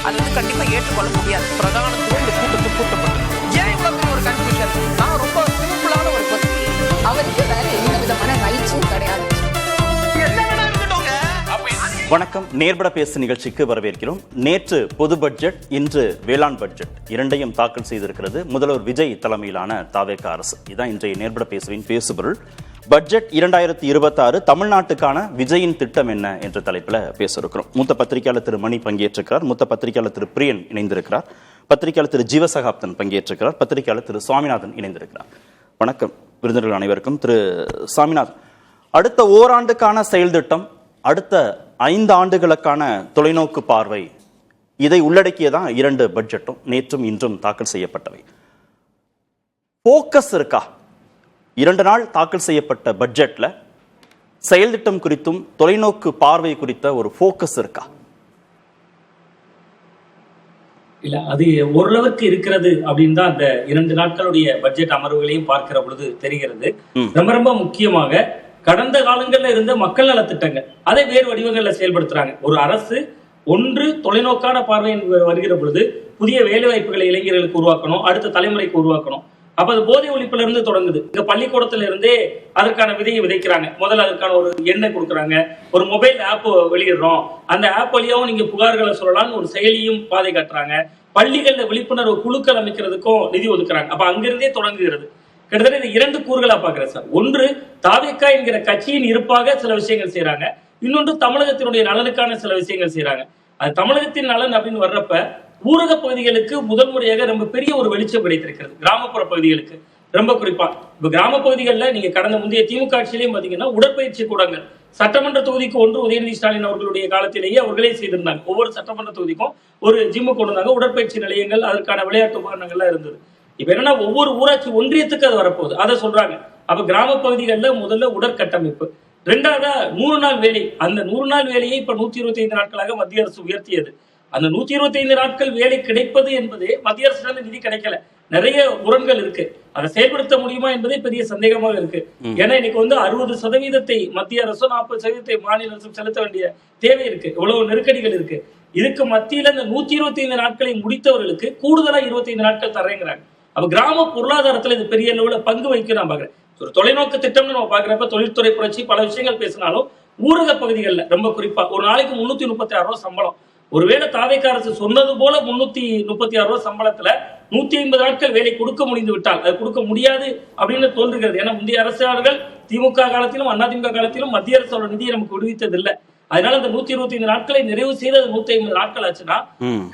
அது வந்து கண்டிப்பா ஏற்றுக்கொள்ள முடியாது. பிரதானத்துவம் இந்த கூட்டத்துக்கு கூட்டப்பட்டது. ஏன் இவ்வளவு பெரிய ஒரு கன்ஃபியூஷன்? நான் ரொம்ப சிம்பிளான ஒரு கொஸ்டின். அவருக்கு வேற எந்த விதமான ரைட்ஸும் கிடையாது. வணக்கம், நேர்பட பேசு நிகழ்ச்சிக்கு வரவேற்கிறோம். நேற்று பொது பட்ஜெட், இன்று வேளாண் பட்ஜெட் இரண்டையும் தாக்கல் செய்திருக்கிறது முதல்வர் விஜய் தலைமையிலான தாவேக அரசு. இதுதான் இன்றைய நேர்பட பேசுவின் பேசுபொருள். பட்ஜெட் 2026 தமிழ்நாட்டுக்கான விஜயின் திட்டம் என்ன என்ற தலைப்பில் பேச இருக்கிறோம். மூத்த பத்திரிகையாளர் திரு மணி பங்கேற்றிருக்கிறார், மூத்த பத்திரிகையாளர் திரு பிரியன் இணைந்திருக்கிறார், பத்திரிகையாளர் திரு ஜீவசகாப்தன் பங்கேற்றிருக்கிறார், பத்திரிகையாளர் திரு சுவாமிநாதன் இணைந்திருக்கிறார். வணக்கம் விருந்தினர்கள் அனைவருக்கும். திரு சாமிநாதன், அடுத்த ஓராண்டுக்கான செயல் திட்டம், அடுத்த 5 ஆண்டுகளுக்கான தொலைநோக்கு பார்வை, இதை உள்ளடக்கியதான் 2 பட்ஜெட்டும் நேற்றும் இன்றும் தாக்கல் செய்யப்பட்டவை. போக்கஸ் இருக்கா? 2 நாள் தாக்கல் செய்யப்பட்ட பட்ஜெட்ல செயல் திட்டம் குறித்தும் தொலைநோக்கு பார்வை குறித்த ஒரு போக்கஸ் இருக்கா? இல்ல, அது ஓரளவுக்கு இருக்கிறது அப்படின்னு தான் அந்த 2 நாட்களுடைய பட்ஜெட் அமர்வுகளையும் பார்க்கிற பொழுது தெரிகிறது. ரொம்ப ரொம்ப முக்கியமாக கடந்த காலங்கள்ல இருந்த மக்கள் நல திட்டங்கள் அதை வேறு வடிவங்கள்ல செயல்படுத்துறாங்க. ஒரு அரசு ஒன்று தொலைநோக்கான பார்வை வருகிற பொழுது புதிய வேலை வாய்ப்புகளை இளைஞர்களுக்கு உருவாக்கணும், அடுத்த தலைமுறைக்கு உருவாக்கணும். அப்ப அது போதை ஒழிப்புல இருந்து தொடங்குது. இங்க பள்ளிக்கூடத்துல இருந்தே அதற்கான விதையை விதைக்கிறாங்க. முதல்ல அதற்கான ஒரு எண்ணெய் கொடுக்குறாங்க, ஒரு மொபைல் ஆப் வெளியிடுறோம், அந்த ஆப் வழியாவும் நீங்க புகார்களை சொல்லலாம்னு ஒரு செயலியும் பாதை காட்டுறாங்க. பள்ளிகள்ல விழிப்புணர்வு குழுக்கள் அமைக்கிறதுக்கும் நிதி ஒதுக்குறாங்க. அப்ப அங்கிருந்தே தொடங்குகிறது. கிட்டத்தட்ட இந்த 2 கூறுகளா பாக்குறேன் சார். ஒன்று, தாவேகா என்கிற கட்சியின் இருப்பாக சில விஷயங்கள் செய்யறாங்க, இன்னொன்று தமிழகத்தினுடைய நலனுக்கான சில விஷயங்கள் செய்யறாங்க. அது தமிழகத்தின் நலன் அப்படின்னு வர்றப்ப ஊரக பகுதிகளுக்கு முதல் முறையாக ரொம்ப பெரிய ஒரு வெளிச்சம் கிடைத்திருக்கிறது. கிராமப்புற பகுதிகளுக்கு ரொம்ப குறிப்பா இப்ப கிராம பகுதிகளில் நீங்க கடந்த முந்தைய திமுக ஆட்சியிலையும் பாத்தீங்கன்னா உடற்பயிற்சி கூடங்கள் சட்டமன்ற தொகுதிக்கு ஒன்று உதயநிதி ஸ்டாலின் அவர்களுடைய காலத்திலேயே அவர்களே செய்திருந்தாங்க. ஒவ்வொரு சட்டமன்ற தொகுதிக்கும் ஒரு ஜிம்மு கொண்டு வந்தாங்க, உடற்பயிற்சி நிலையங்கள், அதற்கான விளையாட்டு உபகரணங்கள்லாம் இருந்தது. இப்ப என்னன்னா ஒவ்வொரு ஊராட்சி ஒன்றியத்துக்கு அது வரப்போகுது, அதை சொல்றாங்க. அப்ப கிராம பகுதிகளில் முதல்ல உடற்கட்டமைப்பு, 2ஆவதா 100 நாள் வேலை. அந்த 100 நாள் வேலையை இப்ப 125 நாட்களாக மத்திய அரசு உயர்த்தியது. அந்த 125 நாட்கள் வேலை கிடைப்பது என்பதே மத்திய அரசு நிதி கிடைக்கல, நிறைய முரண்கள் இருக்கு. அதை செயல்படுத்த முடியுமா என்பதே பெரிய சந்தேகமாக இருக்கு. ஏன்னா இன்னைக்கு 60% மத்திய அரசும் 40% மாநில அரசும் செலுத்த வேண்டிய தேவை இருக்கு, இவ்வளவு நெருக்கடிகள் இருக்கு. இதுக்கு மத்தியில இந்த 125 நாட்களை முடித்தவர்களுக்கு கூடுதலா 25 நாட்கள் தர்றேங்கிறாங்க. அப்ப கிராம பொருளாதாரத்துல இது பெரிய அளவுல பங்கு வகிக்க நான் பாக்குறேன். ஒரு தொலைநோக்கு திட்டம்னு நம்ம பாக்குறப்ப தொழில்துறை புரட்சி பல விஷயங்கள் பேசினாலும் ஊரக பகுதிகளில் ரொம்ப குறிப்பா ஒரு நாளைக்கு 336 ரூபாய் சம்பளம். ஒருவேளை தாவேகா அரசு சொன்னது போல 336 ரூபாய் சம்பளத்துல 150 நாட்கள் வேலை கொடுக்க முடிந்து விட்டால், அது கொடுக்க முடியாது அப்படின்னு தோன்றுகிறது. ஏன்னா முந்தைய அரசாளர்கள் திமுக காலத்திலும் அதிமுக காலத்திலும் மத்திய அரசோட நிதியை நமக்கு விடுவித்தது இல்லை. அதனால அந்த 125 நாட்களை நிறைவு செய்து அது 150 நாட்கள் ஆச்சுன்னா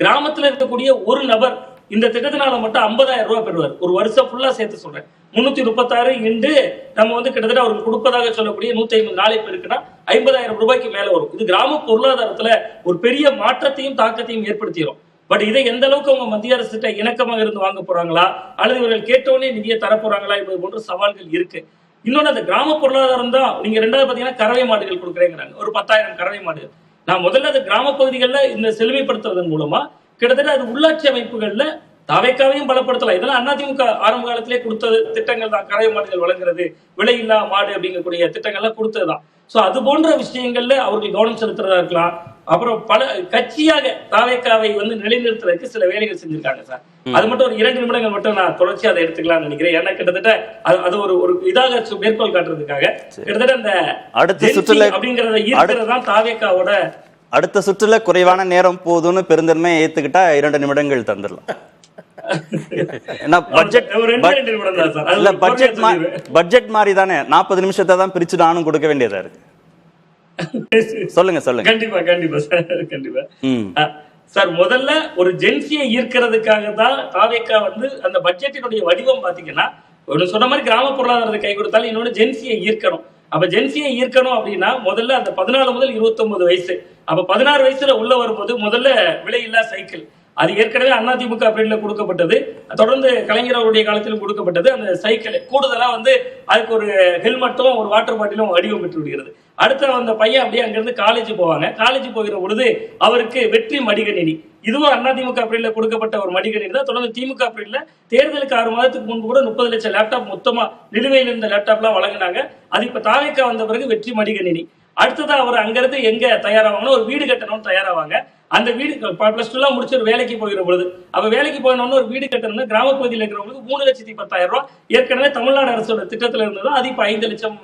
கிராமத்துல இருக்கக்கூடிய ஒரு நபர் இந்த திட்டத்தினால மட்டும் 50,000 ரூபாய் பெறுவார். ஒரு வருஷம் ஃபுல்லா சேர்த்து சொல்றேன். 336 இன்று நம்ம கிட்டத்தட்ட அவருக்கு கொடுப்பதாக சொல்லக்கூடிய 150 நாளை பெருக்குன்னா 50,000 ரூபாய்க்கு மேல வரும். இது கிராம பொருளாதாரத்துல ஒரு பெரிய மாற்றத்தையும் தாக்கத்தையும் ஏற்படுத்திடும். பட் இதை எந்த அளவுக்கு அவங்க மத்திய அரசு இணக்கமாக இருந்து வாங்க போறாங்களா, அல்லது இவர்கள் கேட்டோடனே நிதியை தரப்போறாங்களா என்பது போன்ற சவால்கள் இருக்கு. இன்னொன்னு, அந்த கிராம பொருளாதாரம் தான் நீங்க 2வது பாத்தீங்கன்னா கறவை மாடுகள் கொடுக்குறேங்கிறாங்க, ஒரு 10,000 கறவை மாடுகள். நான் முதல்ல அது கிராம பகுதிகளில் இந்த செழுமைப்படுத்துவதன் மூலமா கிட்டத்தட்ட அது உள்ளாட்சி அமைப்புகள்ல தாவேகாவையும் பலப்படுத்தலாம். இதெல்லாம் அதிமுக ஆரம்ப காலத்திலே கொடுத்த திட்டங்கள் தான். கறவை மாடுகள் வழங்குறது, விலையில்லா மாடு அப்படிங்கக்கூடிய திட்டங்கள்லாம் கொடுத்ததுதான். சோ அது போன்ற விஷயங்கள்ல அவர்கள் கவனம் செலுத்துறதா இருக்கலாம். அப்புறம் பல கட்சியாக தாவேகாவை நிலைநிறுத்துறதுக்கு சில வேலைகள் செஞ்சிருக்காங்க சார். அது மட்டும் ஒரு 2 நிமிடங்கள் மட்டும் நான் தொடர்ச்சி அதை எடுத்துக்கலாம்னு நினைக்கிறேன். ஏன்னா கிட்டத்தட்ட அது ஒரு இதாக மேற்கோள் காட்டுறதுக்காக கிட்டத்தட்ட அந்த அடுத்த சுற்றுல அப்படிங்கறத ஈர்க்கிறதுதான் தாவேகாவோட. அடுத்த சுற்றுல குறைவான நேரம் போதும்னு பெருந்தன்மையை ஏத்துக்கிட்டா 2 நிமிடங்கள் தந்துடலாம். பட்ஜெட் மாதிரி தானே 40 நிமிஷத்தை தான் பிரிச்சு நானும் கொடுக்க வேண்டியதா இருக்கு. சொல்லுங்க சொல்லுங்க. கண்டிப்பா கண்டிப்பா சார், கண்டிப்பா சார். முதல்ல ஒரு ஜென்சியை ஈர்க்கிறதுக்காக தான் தாவேகா அந்த பட்ஜெட்டினுடைய வடிவம் பாத்தீங்கன்னா, ஒன்னு சொன்ன மாதிரி கிராம பொருளாதாரத்தை கை கொடுத்தாலும் இன்னொன்னு ஜென்சியை ஈர்க்கணும். அப்ப ஜென்சியை ஈர்க்கணும் அப்படின்னா முதல்ல அந்த 14 முதல் 29 வயசு, அப்ப 16 வயசுல உள்ள வரும்போது முதல்ல விலையில்லா சைக்கிள், அது ஏற்கனவே அதிமுக பீரியட்ல கொடுக்கப்பட்டது, தொடர்ந்து கலைஞர் அவருடைய காலத்திலும் கொடுக்கப்பட்டது. அந்த சைக்கிள் கூடுதலா அதுக்கு ஒரு ஹெல்மெட்டும் ஒரு வாட்டர் பாட்டிலும் வடிவம் பெற்று விடுகிறது. அடுத்த அந்த பையன் அப்படியே அங்கிருந்து காலேஜ் போவாங்க. காலேஜ் போகிற பொழுது அவருக்கு வெற்றி மடிகணினி, இதுவும் அதிமுக பீரியட்ல கொடுக்கப்பட்ட ஒரு மடிகணினி தான். தொடர்ந்து திமுக பீரியட்ல தேர்தலுக்கு 6 மாதத்துக்கு முன்பு கூட 30 லட்சம் லேப்டாப் மொத்தமா நிலுவையில் இருந்த லேப்டாப்லாம் வழங்கினாங்க. அது இப்ப தாவேகா வந்த பிறகு வெற்றி மடிகணினி. அடுத்ததான் அவர் அங்கிருந்து எங்க தயாராவாங்கன்னா ஒரு வீடு கட்டணும்னு தயாராவாங்க. அந்த வீடு +2 முடிச்சு ஒரு வேலைக்கு போகிற பொழுது அப்ப வேலைக்கு போயினோன்னு ஒரு வீடு கட்டணும்னா கிராமப்பகுதியில் இருக்கிறவங்களுக்கு 3,10,10,000 ரூபாய் ஏற்கனவே தமிழ்நாடு அரசோட திட்டத்துல இருந்தது. அது இப்ப 5 லட்சம்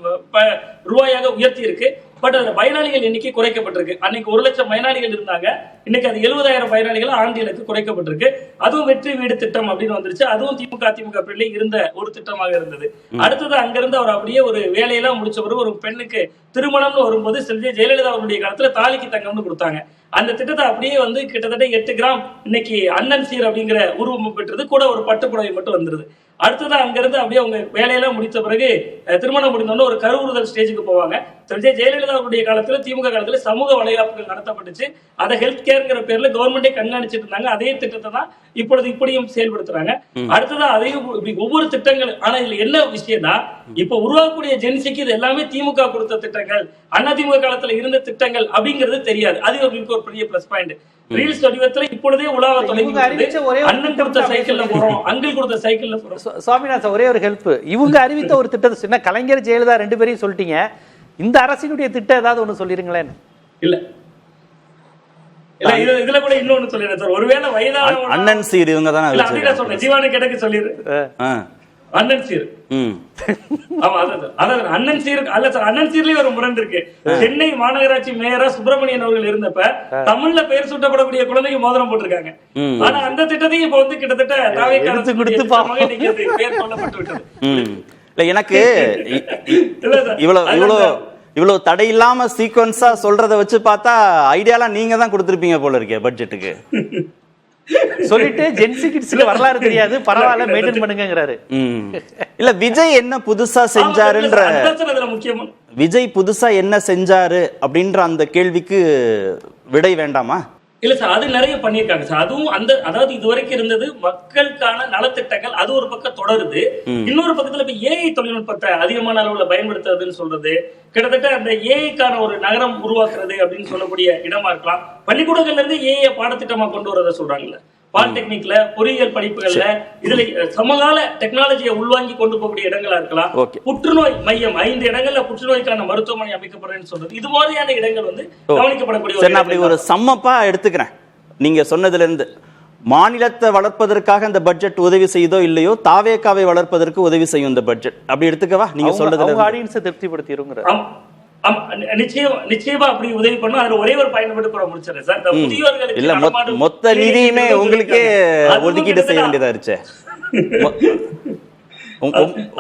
ரூபாயாக உயர்த்தி இருக்கு. பட் அதுல பயனாளிகள் எண்ணிக்கை குறைக்கப்பட்டிருக்கு. அன்னைக்கு 1 லட்சம் பயனாளிகள் இருந்தாங்க, இன்னைக்கு அது 70,000 பயனாளிகள் ஆண்டு இலக்கு குறைக்கப்பட்டிருக்கு. அதுவும் வெற்றி வீடு திட்டம் அப்படின்னு வந்துருச்சு. அதுவும் திமுக பிள்ளை இருந்த ஒரு திட்டமாக இருந்தது. அடுத்தது அங்கிருந்து அவர் அப்படியே ஒரு வேலையெல்லாம் முடிச்ச பிறகு ஒரு பெண்ணுக்கு திருமணம்னு வரும்போது ஜெயலலிதா அவருடைய காலத்துல தாலிக்கு தங்கம்னு கொடுத்தாங்க. அந்த திட்டத்தை அப்படியே வந்து கிட்டத்தட்ட 8 கிராம் இன்னைக்கு அண்ணன் சீர் அப்படிங்கிற உருவம் பெற்றது, கூட ஒரு பட்டுப்புடவை மட்டும் வந்துருது. அடுத்தது அங்கிருந்து அப்படியே அவங்க வேலையெல்லாம் முடித்த பிறகு திருமணம் முடிந்தோன்னு ஒரு கருவுறுதல் ஸ்டேஜுக்கு போவாங்க. ஜெயலலிதா அவருடைய காலத்துல திமுக காலத்துல சமூக வளைகாப்புகள் நடத்தப்பட்டுச்சு. அதை ஹெல்த் கேர்ங்கிற பேர்ல கவர்மெண்டே கண்காணிச்சிட்டு இருந்தாங்க. அதே திட்டத்தை தான் இப்பொழுது இப்படியும் செயல்படுத்துறாங்க. அடுத்ததா அதையும் ஒவ்வொரு திட்டங்கள். ஆனா இதுல என்ன விஷயம்னா, இப்ப உருவாக்கக்கூடிய ஜென்சிக்கு இது எல்லாமே திமுக கொடுத்த திட்டங்கள், அதிமுக காலத்துல இருந்த திட்டங்கள் அப்படிங்கிறது தெரியாது. அது இவர்களுக்கு ஒரு பெரிய பிளஸ் பாயிண்ட். ரீல்ஸ் வடிவத்துல இப்பொழுதே உலாவ தொடங்கி அண்ணன் கொடுத்த சைக்கிள்ல போறோம், அங்கிள் கொடுத்த சைக்கிள்ல போறோம். சுவாமிநாதன், ஒரே ஒரு ஹெல்ப். இவங்க அறிவித்த ஒரு திட்டத்தை சொன்ன கலைஞர் ஜெயலலிதா 2 பேரையும் சொல்லிட்டீங்க. இந்த அரசினுடைய திட்டம் ஏதாவது ஒண்ணு சொல்லிருங்களேன். இல்ல இதுல கூட இன்னொன்னு சொல்லிடுறேன் சார். ஒருவேளை வயதான அண்ணன் சீர் இவங்க தான் அப்படிதான் சொல்றேன். ஜீவான கிடக்கு சொல்லிடு அண்ணன் சீர். ஆமா அதான் அண்ணன் சீர் அல்ல சார். அண்ணன் சீர்லயே ஒரு முரண் இருக்கு. சென்னை மாநகராட்சி மேயரா சுப்பிரமணியன் அவர்கள் இருந்தப்ப தமிழ்ல பெயர் சூட்டப்படக்கூடிய குழந்தைக்கு மோதிரம் போட்டிருக்காங்க. ஆனா அந்த திட்டத்தையும் இப்ப வந்து கிட்டத்தட்ட பேர் சொல்லப்பட்டு விட்டது. இல்ல எனக்கு இவ்வளவு தடை இல்லாம சீக்வன்ஸா சொல்றத வச்சு பார்த்தா ஐடியாலாம் நீங்க தான் கொடுத்திருப்பீங்க போல இருக்கே பட்ஜெட்டுக்கு. சொல்லிட்டு ஜென்சி கிட்ஸ்க்கு வரலாறு தெரியாது, பரவாயில்ல மெயின்டைன் பண்ணுங்கங்கறாரு. இல்ல விஜய் என்ன புதுசா செஞ்சாருன்ற, விஜய் புதுசா என்ன செஞ்சாரு அப்படின்ற அந்த கேள்விக்கு விடை வேண்டாமா? இல்ல சார், அது நிறைய பண்ணிருக்காங்க சார். அதுவும் அந்த அதாவது இதுவரைக்கும் இருந்தது மக்களுக்கான நலத்திட்டங்கள், அது ஒரு பக்கம் தொடருது. இன்னொரு பக்கத்துல இப்ப ஏஐ தொழில்நுட்பத்தை அதிகமான அளவுல பயன்படுத்துறதுன்னு சொல்றது, கிட்டத்தட்ட அந்த ஏஐக்கான ஒரு நகரம் உருவாக்குறது அப்படின்னு சொல்லக்கூடிய இடமா இருக்கலாம். பள்ளிக்கூடங்கள்ல இருந்து ஏஐ பாடத்திட்டமா கொண்டு வரதை சொல்றாங்கல்ல, பாலிடெக்னிக்ல பொறியியல் படிப்புகள்ல இதுல சமகால டெக்னாலஜியை உள்வாங்கி கொண்டு போகக்கூடிய இடங்களா இருக்கலாம். புற்றுநோய் மையம் 5 இடங்கள்ல புற்றுநோய்க்கான மருத்துவமனை அமைக்கப்படுறேன்னு சொல்றது, இது மாதிரியான இடங்கள் வந்து கவனிக்கப்படக்கூடிய. அப்படி ஒரு சம்மப்பா எடுத்துக்கிறேன். நீங்க சொன்னதுல இருந்து மாநிலத்தை வளர்ப்பதற்காக இந்த பட்ஜெட் உதவி செய்தோ இல்லையோ, தாவேகாவை வளர்ப்பதற்கு உதவி செய்யும் இந்த பட்ஜெட், அப்படி எடுத்துக்கவா? நீங்க சொல்றது ஆடியன்ஸை திருப்திப்படுத்திடுங்க. நிச்சயமா அப்படி உதவி பண்ணும். அதுல ஒரே ஒரு பயன்பட்டு கூட முடிச்சிடறேன் சார். முதியோர்களுக்கு இல்ல மொத்த நிதியுமே உங்களுக்கே ஒதுக்கீடு செய்ய வேண்டியதா இருச்சு.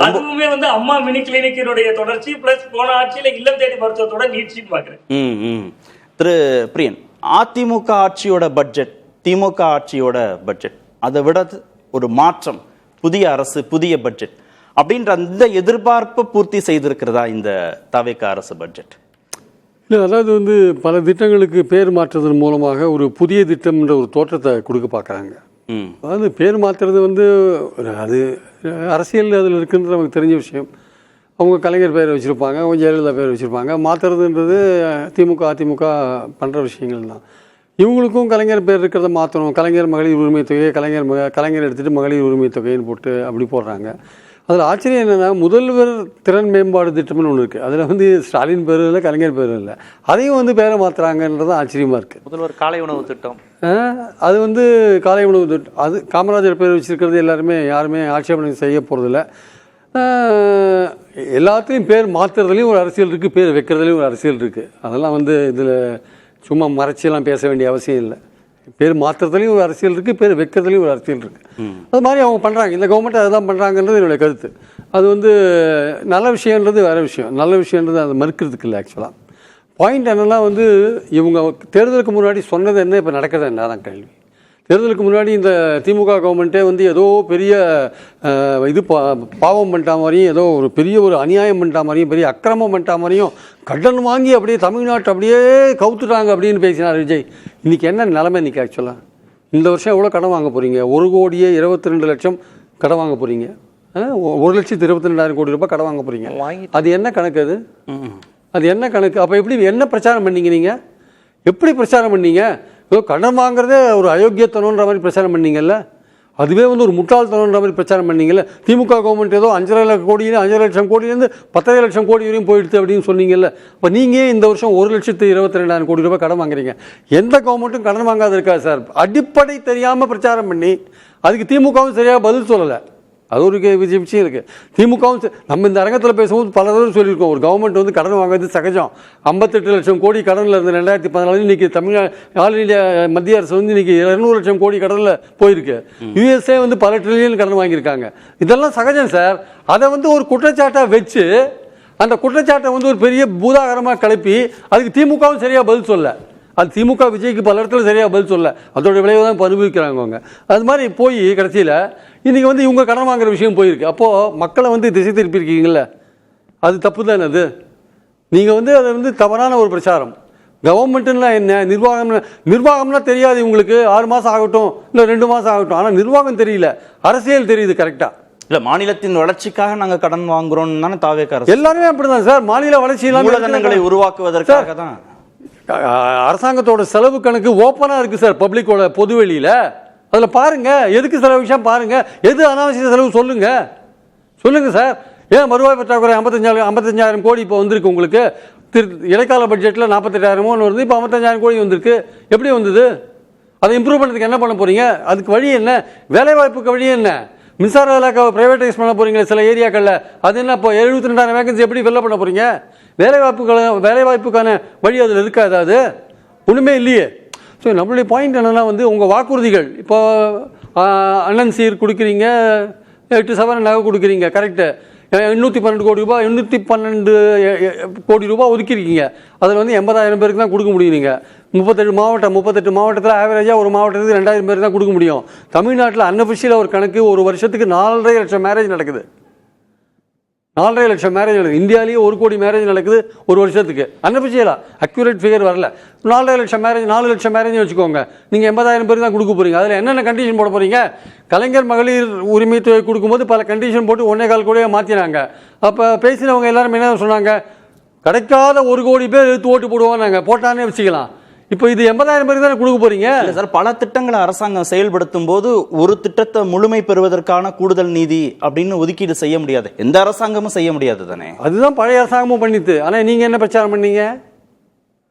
அதுவுமே வந்து அம்மா மினி கிளினிக்கினுடைய தொடர்ச்சி பிளஸ் போன ஆட்சியில இல்லம் தேடி மருத்துவத்தோட நீட்சின்னு பாக்குறேன். திரு பிரியன், அதிமுக ஆட்சியோட பட்ஜெட் திமுக ஆட்சியோட பட்ஜெட், அதை விட ஒரு மாற்றம், புதிய அரசு புதிய பட்ஜெட் அப்படின்ற அந்த எதிர்பார்ப்பு பூர்த்தி செய்திருக்கிறதா இந்த தவேக அரசு பட்ஜெட்? இல்லை, அதாவது வந்து பல திட்டங்களுக்கு பேர் மாற்றுவதன் மூலமாக ஒரு புதிய திட்டம்ன்ற ஒரு தோற்றத்தை கொடுக்க பார்க்குறாங்க. அதாவது பேர் மாற்றுறது வந்து அது அரசியல் அதில் இருக்குன்றது நமக்கு தெரிஞ்ச விஷயம். அவங்க கலைஞர் பேர் வச்சுருப்பாங்க, அவங்க ஜெயலலிதா பேர் வச்சுருப்பாங்க. மாற்றுறதுன்றது திமுக அதிமுக பண்ணுற விஷயங்கள் தான். இவங்களுக்கும் கலைஞர் பேர் இருக்கிறத மாற்றணும், கலைஞர் மகளிர் உரிமை தொகை, கலைஞர் எடுத்துகிட்டு மகளிர் உரிமை தொகைன்னு போட்டு அப்படி போடுறாங்க. அதில் ஆச்சரியம் என்னென்னா, முதல்வர் திறன் மேம்பாடு திட்டம்னு ஒன்று இருக்குது. அதில் வந்து ஸ்டாலின் பேரும் இல்லை, கலைஞர் பேரும் இல்லை. அதையும் வந்து பேரை மாற்றுறாங்கன்றது ஆச்சரியமாக இருக்குது. முதல்வர் காலை உணவு திட்டம், அது வந்து காலை உணவு திட்டம், அது காமராஜர் பேர் வச்சுருக்கிறது யாருமே ஆட்சேபனை செய்ய போகிறதில்ல. எல்லாத்துலேயும் பேர் மாற்றுறதுலையும் ஒரு அரசியல் இருக்குது, பேர் வைக்கிறதுலையும் ஒரு அரசியல் இருக்குது. அதெல்லாம் வந்து இதில் சும்மா மறைச்சியெல்லாம் பேச வேண்டிய அவசியம் இல்லை. பேர் மாற்றுறதுலையும் ஒரு அரசியல் இருக்குது, பேர் வைக்கிறதுலையும் ஒரு அரசியல் இருக்குது. அது மாதிரி அவங்க பண்ணுறாங்க. இந்த கவர்மெண்ட் அதுதான் பண்ணுறாங்கன்றது என்னுடைய கருத்து. அது வந்து நல்ல விஷயன்றது வேறு விஷயம், நல்ல விஷயன்றது அதை மறுக்கிறதுக்கு இல்லை. ஆக்சுவலாக பாயிண்ட் என்னென்னா வந்து இவங்க தேர்தலுக்கு முன்னாடி சொன்னது என்ன, இப்போ நடக்கிறது என்ன தான் கேள்வி. தேர்தலுக்கு முன்னாடி இந்த திமுக கவர்மெண்ட்டே வந்து ஏதோ பெரிய இது பாவம் பண்ணிட்டா மாதிரியும், ஏதோ ஒரு பெரிய ஒரு அநியாயம் பண்ணிட்டா மாதிரியும், பெரிய அக்கிரமம் பண்ணிட்டா மாதிரியும், கடன் வாங்கி அப்படியே தமிழ்நாட்டை அப்படியே கவுத்துட்டாங்க அப்படின்னு பேசினார் விஜய். இன்றைக்கி என்ன நிலைமை? இன்றைக்கி ஆக்சுவலாக இந்த வருஷம் எவ்வளோ கடன் வாங்க போகிறீங்க? 1,22,00,000 கடன் வாங்க போகிறீங்க. 1,22,000 கோடி ரூபாய் கடன் வாங்க போகிறீங்க. அது என்ன கணக்கு? அது என்ன கணக்கு? அப்போ எப்படி என்ன பிரச்சாரம் பண்ணீங்க? நீங்கள் எப்படி பிரச்சாரம் பண்ணீங்க? கடன் வாங்குறதே ஒரு அயோக்கியத்தனன்ற மாதிரி பிரச்சாரம் பண்ணீங்கல்ல. அதுவே வந்து ஒரு முட்டாள்தனன்ற மாதிரி பிரச்சாரம் பண்ணீங்கல்ல. திமுக கவர்மெண்ட் ஏதோ 5 லட்சம் கோடியிலேருந்து 10 லட்சம் கோடி வரையும் போயிடுது அப்படின்னு சொன்னீங்கல்ல. இப்போ நீங்கள் இந்த வருஷம் 1,22,200 கோடி ரூபாய் கடன் வாங்குறீங்க. எந்த கவர்மெண்ட்டும் கடன் வாங்காது இருக்காது சார். அடிப்படை தெரியாமல் பிரச்சாரம் பண்ணி அதுக்கு திமுகவும் சரியாக பதில் சொல்லலை. அது ஒரு விஷயம் இருக்குது. திமுகவும் நம்ம இந்த அரங்கத்தில் பேசும்போது பல தடவை சொல்லியிருக்கோம், ஒரு கவர்மெண்ட் வந்து கடன் வாங்குறது சகஜம். 58 லட்சம் கோடி கடனில் இருந்து 2014 இன்னைக்கு தமிழ்நாடு ஆல் இந்தியா மத்திய அரசு வந்து இன்னைக்கு 200 லட்சம் கோடி கடனில் போயிருக்கு. யுஎஸ்ஏ வந்து பல ட்ரில்லியன் கடன் வாங்கியிருக்காங்க. இதெல்லாம் சகஜம் சார். அதை வந்து ஒரு குற்றச்சாட்டாக வச்சு அந்த குற்றச்சாட்டை வந்து ஒரு பெரிய பூதாகரமாக கிளப்பி அதுக்கு திமுகவும் சரியாக பதில் சொல்ல. அது திமுக விஜய்க்கு பல இடத்துல சரியாக பதில் சொல்ல. அதோட விளைவு தான் இப்போ அனுபவிக்கிறாங்க அவங்க. அது மாதிரி போய் கடைசியில் இன்றைக்கி வந்து இவங்க கடன் வாங்குற விஷயம் போயிருக்கு. அப்போது மக்களை வந்து திசை திருப்பியிருக்கீங்கள, அது தப்பு தானே. அது நீங்கள் வந்து அதை வந்து தவறான ஒரு பிரச்சாரம். கவர்மெண்ட்டுன்னா என்ன, நிர்வாகம்னா தெரியாது இவங்களுக்கு. 6 மாதம் ஆகட்டும் இல்லை 2 மாதம் ஆகட்டும், ஆனால் நிர்வாகம் தெரியல, அரசியல் தெரியுது கரெக்டாக. இல்ல மாநிலத்தின் வளர்ச்சிக்காக நாங்க கடன் வாங்குறோம் தானே தாவேக்கா எல்லாருமே அப்படிதான் சார். மாநில வளர்ச்சி மூலதனங்களை உருவாக்குவதற்காக தான் அரசாங்கத்தோட செலவு கணக்கு ஓப்பனா இருக்கு சார், பப்ளிக்கோட பொதுவெளியில. அதுல பாருங்க எதுக்கு செலவு விஷயம் பாருங்க, எது அனாவசிய செலவு சொல்லுங்க சார். ஏன் வருவாய் பற்றாக்குறை 55,000 கோடி இப்போ வந்திருக்கு உங்களுக்கு. இடைக்கால பட்ஜெட்ல 48,000 வருது, இப்போ 55,000 கோடி வந்திருக்கு. எப்படி வந்தது? அதை இம்ப்ரூவ் பண்ணுறதுக்கு என்ன பண்ண போறீங்க? அதுக்கு வழி என்ன? வேலை வாய்ப்புக்கு வழி என்ன? மின்சார இலாக்காவை பிரைவேடைஸ் பண்ண போறீங்க சில ஏரியாக்களில். அது என்ன இப்போ 72,000 வேகன்சி எப்படி ஃபில் பண்ண போறீங்க? வேலை வாய்ப்புக்கான வழி அதில் இருக்கா? ஏதாவது ஒன்றுமே இல்லையே. ஸோ நம்மளுடைய பாயிண்ட் என்னென்னா வந்து உங்கள் வாக்குறுதிகள் இப்போ அண்ணன் சீர் கொடுக்குறீங்க, 8 சவரன் நகை கொடுக்குறீங்க, கரெக்டு. 812 கோடி ரூபாய் 812 கோடி ரூபாய் ஒதுக்கியிருக்கீங்க. அதில் வந்து 80,000 பேருக்கு தான் கொடுக்க முடியும். நீங்கள் 38 மாவட்டத்தில் ஆவரேஜாக ஒரு மாவட்டத்துக்கு 2,000 பேருக்கு தான் கொடுக்க முடியும். தமிழ்நாட்டில் அன்அஃபிஷியலாக ஒரு கணக்கு ஒரு வருஷத்துக்கு 4.5 லட்சம் மேரேஜ் நடக்குது. 4.5 லட்சம் மேரேஜ் நடக்குது. இந்தியாவிலேயே 1 கோடி மேரேஜ் நடக்குது ஒரு வருஷத்துக்கு. அன்அஃபிஷியலாக அக்யூரேட் ஃபிகர் வரல. 4.5 லட்சம் மேரேஜ் 4 லட்சம் மேரேஜ் வச்சுக்கோங்க. நீங்கள் 80,000 பேருக்கு தான் கொடுக்க போகிறீங்க. அதில் என்னென்ன கண்டிஷன் போட போகிறீங்க? கலைஞர் மகளிர் உரிமை தொகை கொடுக்கும்போது பல கண்டிஷன் போட்டு 1.25 கோடியை மாற்றினாங்க. அப்போ பேசினவங்க எல்லாரும் என்ன சொன்னாங்க? கிடைக்காத 1 கோடி பேர் எடுத்து ஓட்டு போடுவோம், நாங்கள் போட்டானே வச்சுக்கலாம். இப்போ இது 80,000 பேருக்கு தானே கொடுக்க போறீங்க சார். பல திட்டங்களை அரசாங்கம் செயல்படுத்தும் போது ஒரு திட்டத்தை முழுமை பெறுவதற்கான கூடுதல் நிதி அப்படின்னு ஒதுக்கீடு செய்ய முடியாது. எந்த அரசாங்கமும் செய்ய முடியாது தானே. அதுதான் பழைய அரசாங்கமும் பண்ணிட்டு. ஆனால் நீங்க என்ன பிரச்சாரம் பண்ணீங்க?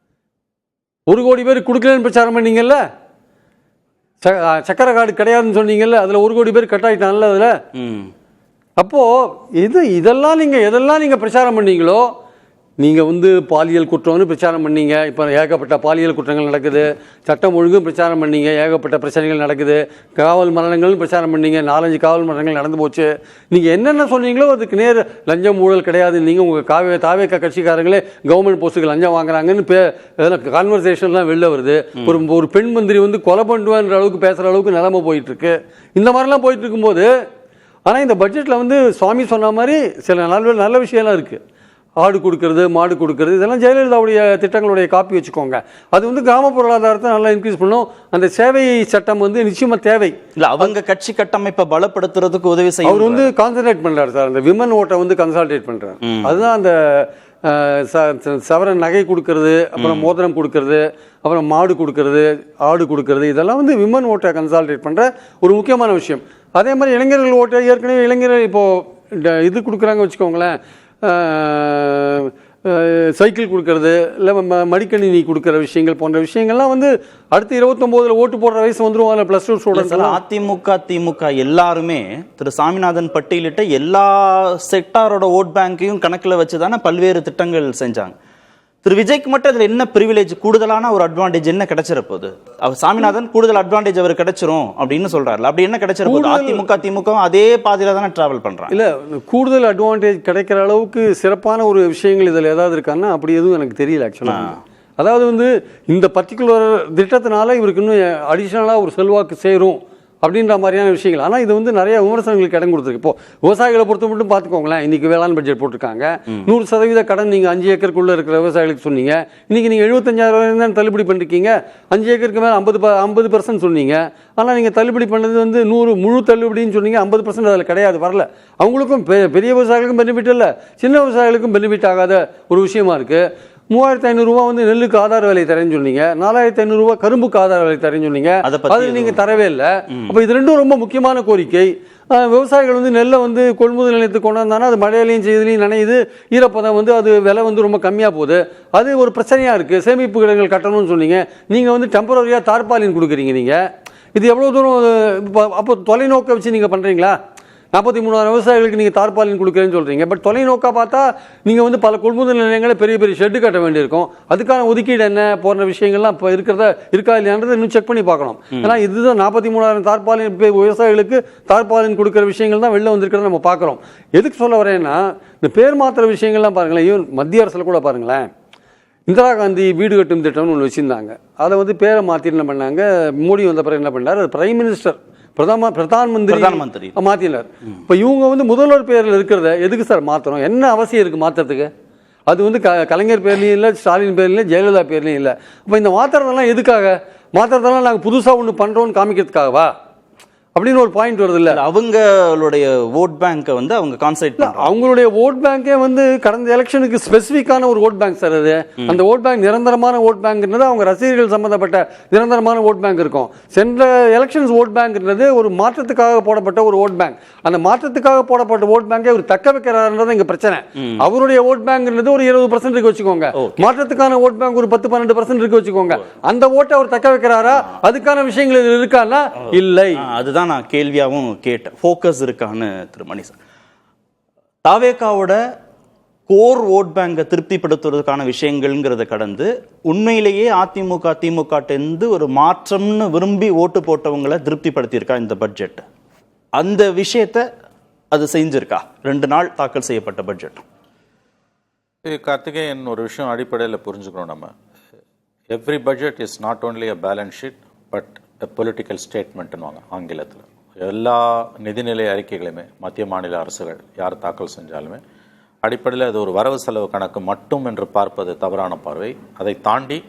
1 கோடி பேர் கொடுக்கலன்னு பிரச்சாரம் பண்ணீங்கல்ல. சக்கரை கார்டு கிடையாதுன்னு சொன்னீங்கல்ல. அதுல 1 கோடி பேர் கட் ஆயிட்டான்ல அதுல. அப்போ இதெல்லாம் நீங்க எதெல்லாம் நீங்க பிரச்சாரம் பண்ணீங்களோ, நீங்கள் வந்து பாலியல் குற்றம்னு பிரச்சாரம் பண்ணீங்க. இப்போ ஏகப்பட்ட பாலியல் குற்றங்கள் நடக்குது. சட்டம் ஒழுங்கும் பிரச்சாரம் பண்ணீங்க, ஏகப்பட்ட பிரச்சனைகள் நடக்குது. காவல் மரணங்கள்னு பிரச்சாரம் பண்ணீங்க, 4-5 காவல் மரணங்கள் நடந்து போச்சு. நீங்கள் என்னென்ன சொன்னீங்களோ அதுக்கு நேர் லஞ்சம் ஊழல் கிடையாது. நீங்கள் உங்கள் தாவேக்கா கட்சிக்காரங்களே கவர்மெண்ட் போஸ்ட்டுக்கு லஞ்சம் வாங்குறாங்கன்னு கான்வர்சேஷன்லாம் வெளில வருது. ஒரு பெண் மந்திரி வந்து கொலை பண்ணுவான்ற அளவுக்கு பேசுகிற அளவுக்கு நிலைமை போயிட்டு இருக்கு. இந்த மாதிரிலாம் போயிட்டு இருக்கும்போது, ஆனால் இந்த பட்ஜெட்டில் வந்து சுவாமி சொன்ன மாதிரி சில நல்ல விஷயம்லாம் இருக்குது. ஆடு கொடுக்கறது, மாடு கொடுக்கறது, இதெல்லாம் ஜெயலலிதாவுடைய திட்டங்களுடைய காப்பி வச்சுக்கோங்க. அது வந்து கிராம பொருளாதாரத்தை நல்லா இன்க்ரீஸ் பண்ணும். அந்த சேவை சட்டம் வந்து நிச்சயமா தேவை. இல்ல அவங்க கட்சி கட்டமைப்பை பலப்படுத்துறதுக்கு உதவி செய்ய அவர் வந்து கான்சன்ட்ரேட் பண்றாரு சார். அந்த விமன் ஓட்டை வந்து கன்சால்டேட் பண்றாரு. அதுதான் அந்த சவரன் நகை கொடுக்கறது, அப்புறம் மோதிரம் கொடுக்கறது, அப்புறம் மாடு கொடுக்கறது, ஆடு கொடுக்கறது, இதெல்லாம் வந்து விமன் ஓட்டை கன்சால்டேட் பண்ற ஒரு முக்கியமான விஷயம். அதே மாதிரி இளைஞர்கள் ஓட்டை ஏற்கனவே இளைஞர்கள் இப்போ இது கொடுக்குறாங்க வச்சுக்கோங்களேன். சைக்கிள் கொடுக்கறது, இல்லை மடிக்கணினி கொடுக்குற விஷயங்கள் போன்ற விஷயங்கள்லாம் வந்து அடுத்து 29 ஓட்டு போடுற வயசு வந்துருவாங்க. +2 ஸ்டூடெண்ட்ஸ். அதிமுக திமுக எல்லாருமே திரு சாமிநாதன் பட்டியலிட்ட எல்லா செக்டாரோட ஓட் பேங்கையும் கணக்கில் வச்சு தானே பல்வேறு திட்டங்கள் செஞ்சாங்க. திரு விஜய்க்கு மட்டும் அதுல என்ன பிரிவிலேஜ், கூடுதலான ஒரு அட்வான்டேஜ் என்ன கிடைச்சிட போகுது? அவர் சாமிநாதன் கூடுதல் அட்வான்டேஜ் அவர் கிடைச்சிரும் அப்படின்னு சொல்றாரு. அப்படி என்ன கிடைச்சிட போகுது? அதிமுக திமுக அதே பாதையில தானே டிராவல் பண்றாங்க. இல்ல கூடுதல் அட்வான்டேஜ் கிடைக்கிற அளவுக்கு சிறப்பான ஒரு விஷயங்கள் இதில் ஏதாவது இருக்கான்னா அப்படி எதுவும் எனக்கு தெரியல ஆக்சுவலா. அதாவது வந்து இந்த பர்டிகுலர் திட்டத்தினால இவருக்கு இன்னும் அடிஷனலாக ஒரு செல்வாக்கு சேரும் அப்படின்ற மாதிரியான விஷயங்கள். ஆனால் இது வந்து நிறைய விமர்சனங்களுக்கு இடம் கொடுத்துருக்கு. இப்போ விவசாயிகளை பொறுத்த மட்டும் பார்த்துக்கோங்களேன். இன்னைக்கு வேளாண் பட்ஜெட் போட்டிருக்காங்க. 100% கடன் நீங்கள் 5 ஏக்கருக்குள்ள இருக்கிற விவசாயிகளுக்கு சொன்னீங்க. இன்னைக்கு நீங்கள் 75,000 தான் தள்ளுபடி பண்ணிருக்கீங்க. 5 ஏக்கருக்கு மேலே 50% சொன்னீங்க. ஆனால் நீங்கள் தள்ளுபடி பண்ணது வந்து 100 முழு தள்ளுபடின்னு சொன்னீங்க. 50% அதில் கிடையாது, வரல. அவங்களுக்கும் பெரிய விவசாயிகளுக்கும் பெனிஃபிட் இல்லை, சின்ன விவசாயிகளுக்கும் பெனிஃபிட் ஆகாத ஒரு விஷயமா இருக்கு. 3500 ரூபா வந்து நெல்லுக்கு ஆதார விலை தரேன்னு சொன்னீங்க, 4500 ரூபா கரும்புக்கு ஆதார விலை தரேன்னு சொன்னீங்க, அது நீங்க தரவே இல்லை. அப்ப இது ரெண்டும் ரொம்ப முக்கியமான கோரிக்கை. விவசாயிகள் வந்து நெல்லை வந்து கொள்முதல் நிலையத்துக்கு கொண்டாந்தானா அது மழையிலையும் செய்திலையும் நனையுது, ஈரப்பதம் வந்து அது விலை வந்து ரொம்ப கம்மியாக போகுது, அது ஒரு பிரச்சனையாக இருக்குது. சேமிப்பு கிடங்கள் கட்டணும்னு சொன்னீங்க, நீங்கள் வந்து டெம்பரரியாக தார்பாலின் கொடுக்குறீங்க. நீங்கள் இது எவ்வளோ தூரம் அப்போ தொலைநோக்க வச்சு நீங்கள் பண்ணுறீங்களா? 43,000 விவசாயிகளுக்கு நீங்கள் தார்பாலின் கொடுக்குறேன்னு சொல்கிறீங்க. பட் தொலைநோக்காக பார்த்தா நீங்கள் வந்து பல கொள்முதல் நிலையங்களை பெரிய பெரிய ஷெட்டு கட்ட வேண்டியிருக்கும். அதுக்கான ஒதுக்கீடு என்ன போன்ற விஷயங்கள்லாம் இப்போ இருக்கா இல்லையான்றதை இன்னும் செக் பண்ணி பார்க்கணும். ஏன்னா இதுதான் 43,000 தார்பாலின் விவசாயிகளுக்கு தார்பாலின் கொடுக்குற விஷயங்கள் தான் வெளில வந்திருக்கிறத நம்ம பார்க்குறோம். எதுக்கு சொல்ல வரேன்னா, இந்த பேர் மாத்திர விஷயங்கள்லாம் பாருங்களேன். ஈவன் மத்திய அரசில் கூட பாருங்களேன், இந்திரா காந்தி வீடு கட்டும் திட்டம்னு ஒன்று வச்சுருந்தாங்க. அதை வந்து பேரை மாற்றி என்ன பண்ணாங்க, மோடி வந்த பிறகு என்ன பண்ணார், பிரைம் மினிஸ்டர் பிரதான் மந்திரி மாத்தினார். இப்போ இவங்க வந்து முதல்வர் பேரில் இருக்கிறத எதுக்கு சார் மாற்றணும்? என்ன அவசியம் இருக்குது மாற்றத்துக்கு? அது வந்து கலைஞர் பேர்லையும் இல்லை, ஸ்டாலின் பேர்லையும், ஜெயலலிதா பேர்லையும் இல்லை. அப்போ இந்த மாத்திரதெல்லாம் எதுக்காக? மாத்திரதெல்லாம் நாங்கள் புதுசாக ஒன்று பண்ணுறோன்னு காமிக்கிறதுக்காகவா அப்படின்னு ஒரு பாயிண்ட் வருது. இல்லை, அவங்களுடைய ஓட் பேங்கை வந்து அவங்க கான்சென்ட்ரேட் பண்ணுறாங்க. அவங்களுடைய ஓட் பேங்கே வந்து கடந்த எலெக்ஷனுக்கு ஸ்பெசிஃபிக்கான ஒரு ஓட் பேங்க் சார். அது அந்த ஓட் பேங்க் நிரந்தரமான ஓட் பேங்க்ன்றது அவங்க ரசிகர்கள் சம்பந்தப்பட்ட நிரந்தரமான ஓட் பேங்க் இருக்கும். சென்ற எலெக்ஷன்ஸ் ஓட் பேங்க்ன்றது ஒரு மாற்றத்துக்காக போடப்பட்ட ஒரு ஓட் பேங்க். அந்த மாற்றத்துக்காக போடப்பட்ட ஓட் பேங்கை அவர் தக்க வைக்கிறாருன்றது இங்க பிரச்சனை. அவருடைய ஓட் பேங்க்ன்றது ஒரு 20% இருக்கு வச்சுக்கோங்க, மாற்றத்துக்கான ஓட் பேங்க் ஒரு 10-12% இருக்கு வச்சுக்கோங்க. அந்த ஓட்டை அவர் தக்க வைக்கிறாரா? அதுக்கான விஷயங்கள் இருக்கான்னா இல்லை. அதுதான் நான் கேள்வியாகவும் கேட்டேன். ஃபோக்கஸ் இருக்கான்னு திரு மணி சார். தாவேகாவோட கோர் ஓட் பேங்கை திருப்திப்படுத்துவதற்கான விஷயங்கள்ங்கிறத கடந்து உண்மையிலேயே அதிமுக திமுக ஒரு மாற்றம்னு விரும்பி ஓட்டு போட்டவங்களை திருப்திப்படுத்தியிருக்கா இந்த பட்ஜெட்? அந்த விஷயத்தை அது செஞ்சிருக்கா? 2 நாள் தாக்கல் செய்யப்பட்ட பட்ஜெட். கார்த்திகேயன், ஒரு விஷயம் அடிப்படையில் புரிஞ்சுக்கணும். நம்ம every budget is not only a balance sheet but political ஸ்டேட்மெண்ட்னுவாங்க ஆங்கிலத்தில். எல்லா நிதிநிலை அறிக்கைகளுமே மத்திய மாநில அரசுகள் யார் தாக்கல் செஞ்சாலுமே அடிப்படையில் அது ஒரு வரவு செலவு கணக்கு மட்டும் என்று பார்ப்பது தவறான பார்வை. அதை தாண்டி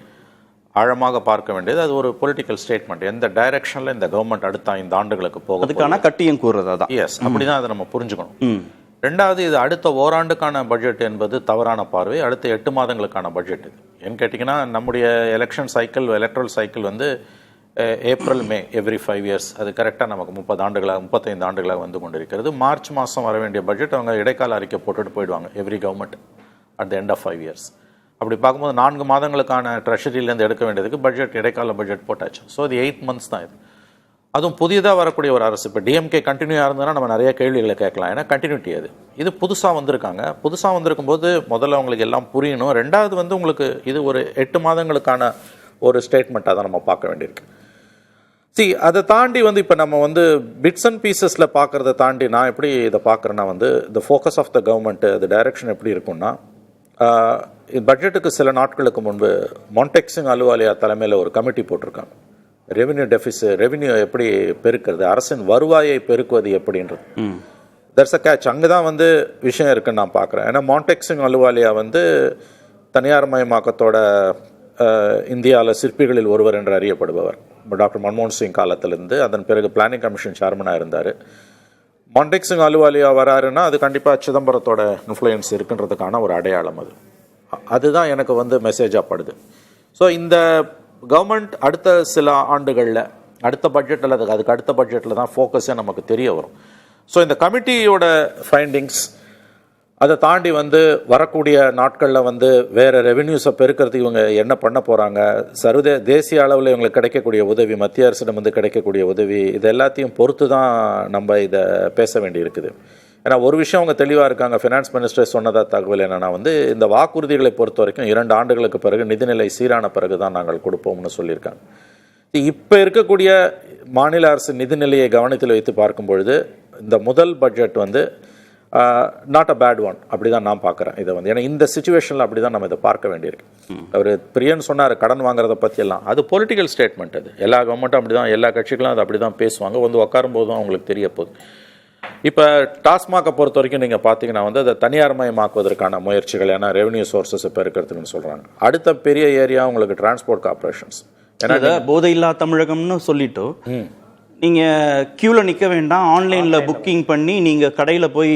ஆழமாக பார்க்க வேண்டியது அது ஒரு பொலிட்டிக்கல் ஸ்டேட்மெண்ட். எந்த டைரக்ஷனில் இந்த கவர்மெண்ட் அடுத்த 5 ஆண்டுகளுக்கு போகும், அதுக்கான கட்டியம் கூறுறதா தான். எஸ், அப்படிதான் அதை நம்ம புரிஞ்சுக்கணும். ரெண்டாவது, இது அடுத்த ஓராண்டுக்கான பட்ஜெட் என்பது தவறான பார்வை. அடுத்த 8 மாதங்களுக்கான பட்ஜெட் இது. ஏன்னு கேட்டிங்கன்னா, நம்முடைய எலெக்ஷன் சைக்கிள், எலக்ட்ரல் சைக்கிள் வந்து ஏப்ரல் மே எவ்ரி 5 இயர்ஸ். அது கரெக்டாக நமக்கு 35 ஆண்டுகளாக வந்து கொண்டிருக்கிறது. மார்ச் மாதம் வர வேண்டிய பட்ஜெட் அவங்க இடைக்கால அறிக்கை போட்டுட்டு போயிடுவாங்க every government at the end of 5 years. அப்படி பார்க்கும்போது 4 மாதங்களுக்கான ட்ரெஷரியிலேருந்து எடுக்க வேண்டியதுக்கு பட்ஜெட் இடைக்கால பட்ஜெட் போட்டாச்சு. ஸோ அது 8 months தான் இது. அதுவும் புதியதாக வரக்கூடிய ஒரு அரசு. இப்போ டிஎம்கே கண்டினியூவாக இருந்ததுன்னா நம்ம நிறைய கேள்விகளை கேட்கலாம். ஏன்னா கண்டினியூட்டி அது. இது புதுசாக வந்திருக்காங்க. புதுசாக வந்திருக்கும் போது முதல்ல அவங்களுக்கு எல்லாம் புரியணும். ரெண்டாவது வந்து உங்களுக்கு இது ஒரு 8 மாதங்களுக்கான ஒரு ஸ்டேட்மெண்ட்டாக தான் நம்ம பார்க்க வேண்டியிருக்கு. அதை தாண்டி வந்து இப்போ நம்ம வந்து பிட்ஸ் அண்ட் பீசஸில் பார்க்குறத தாண்டி நான் எப்படி இதை பார்க்குறேன்னா வந்து இந்த ஃபோக்கஸ் ஆஃப் த கவர்மெண்ட், அது டைரக்ஷன் எப்படி இருக்குன்னா, பட்ஜெட்டுக்கு சில நாட்களுக்கு முன்பு மான்டெக் சிங் அலுவாலியா தலைமையில் ஒரு கமிட்டி போட்டிருக்காங்க. ரெவென்யூ எப்படி பெருக்கிறது, அரசின் வருவாயை பெருக்குவது எப்படின்றது. That's a catch. அங்கே தான் வந்து விஷயம் இருக்குன்னு நான் பார்க்குறேன். ஏன்னா மான்டெக் சிங் அலுவாலியா வந்து தனியார் மயமாக்கத்தோட இந்தியாவில் சிற்பிகளில் ஒருவர் என்று அறியப்படுபவர். டாக்டர் மன்மோகன் சிங் காலத்திலிருந்து அதன் பிறகு பிளானிங் கமிஷன் சேர்மனாக இருந்தார். மான்டெக் சிங் அலுவாலியா வராருன்னா அது கண்டிப்பாக சிதம்பரத்தோட இன்ஃப்ளூயன்ஸ் இருக்குன்றதுக்கான ஒரு அடையாளம். அதுதான் எனக்கு வந்து மெசேஜாக படுது. ஸோ இந்த கவர்மெண்ட் அடுத்த சில ஆண்டுகளில் அடுத்த பட்ஜெட்டில் அதுக்கு அடுத்த பட்ஜெட்டில் தான் ஃபோக்கஸே நமக்கு தெரிய வரும். ஸோ இந்த கமிட்டியோட ஃபைண்டிங்ஸ் அதை தாண்டி வந்து வரக்கூடிய நாட்களில் வந்து வேறு ரெவென்யூஸை பெருக்கிறதுக்கு இவங்க என்ன பண்ண போகிறாங்க, தேசிய அளவில் இவங்களுக்கு கிடைக்கக்கூடிய உதவி, மத்திய அரசிடம் வந்து கிடைக்கக்கூடிய உதவி, இது எல்லாத்தையும் பொறுத்து தான் நம்ம இதை பேச வேண்டி இருக்குது. ஏன்னா ஒரு விஷயம் அவங்க தெளிவாக இருக்காங்க. ஃபினான்ஸ் மினிஸ்டர் சொன்னதா தகவல் என்னென்னா வந்து இந்த வாக்குறுதிகளை பொறுத்த வரைக்கும் 2 ஆண்டுகளுக்கு பிறகு நிதிநிலை சீரான பிறகு தான் நாங்கள் கொடுப்போம்னு சொல்லியிருக்காங்க. இப்போ இருக்கக்கூடிய மாநில அரசு நிதிநிலையை கவனத்தில் வைத்து பார்க்கும் பொழுது இந்த முதல் பட்ஜெட் வந்து நாட் அ பேட் ஒன், அப்படி தான் நான் பார்க்குறேன் இதை வந்து. ஏன்னா இந்த சுச்சுவேஷனில் அப்படி தான் நம்ம இதை பார்க்க வேண்டியிருக்கு. அவர் பிரியன் சொன்னார் கடன் வாங்குறத பற்றியெல்லாம், அது பொலிட்டிக்கல் ஸ்டேட்மெண்ட். அது எல்லா கவர்மெண்ட்டும் அப்படி தான், எல்லா கட்சிகளும் அது அப்படி தான் பேசுவாங்க. வந்து உட்காரும் போதும் அவங்களுக்கு தெரிய போகுது. இப்போ டாஸ்மாகை பொறுத்த வரைக்கும் நீங்கள் பார்த்தீங்கன்னா வந்து அதை தனியார் மயமாக்குவதற்கான முயற்சிகள், ஏன்னா ரெவென்யூ சோர்சஸ் இப்போ இருக்கிறதுக்குன்னு சொல்கிறாங்க. அடுத்த பெரிய ஏரியா உங்களுக்கு டிரான்ஸ்போர்ட் கார்பரேஷன்ஸ். ஏன்னா போதையில்லா தமிழகம்னு சொல்லிட்டு நீங்கள் க்யூவில் நிற்க வேண்டாம், ஆன்லைனில் புக்கிங் பண்ணி நீங்கள் கடையில் போய்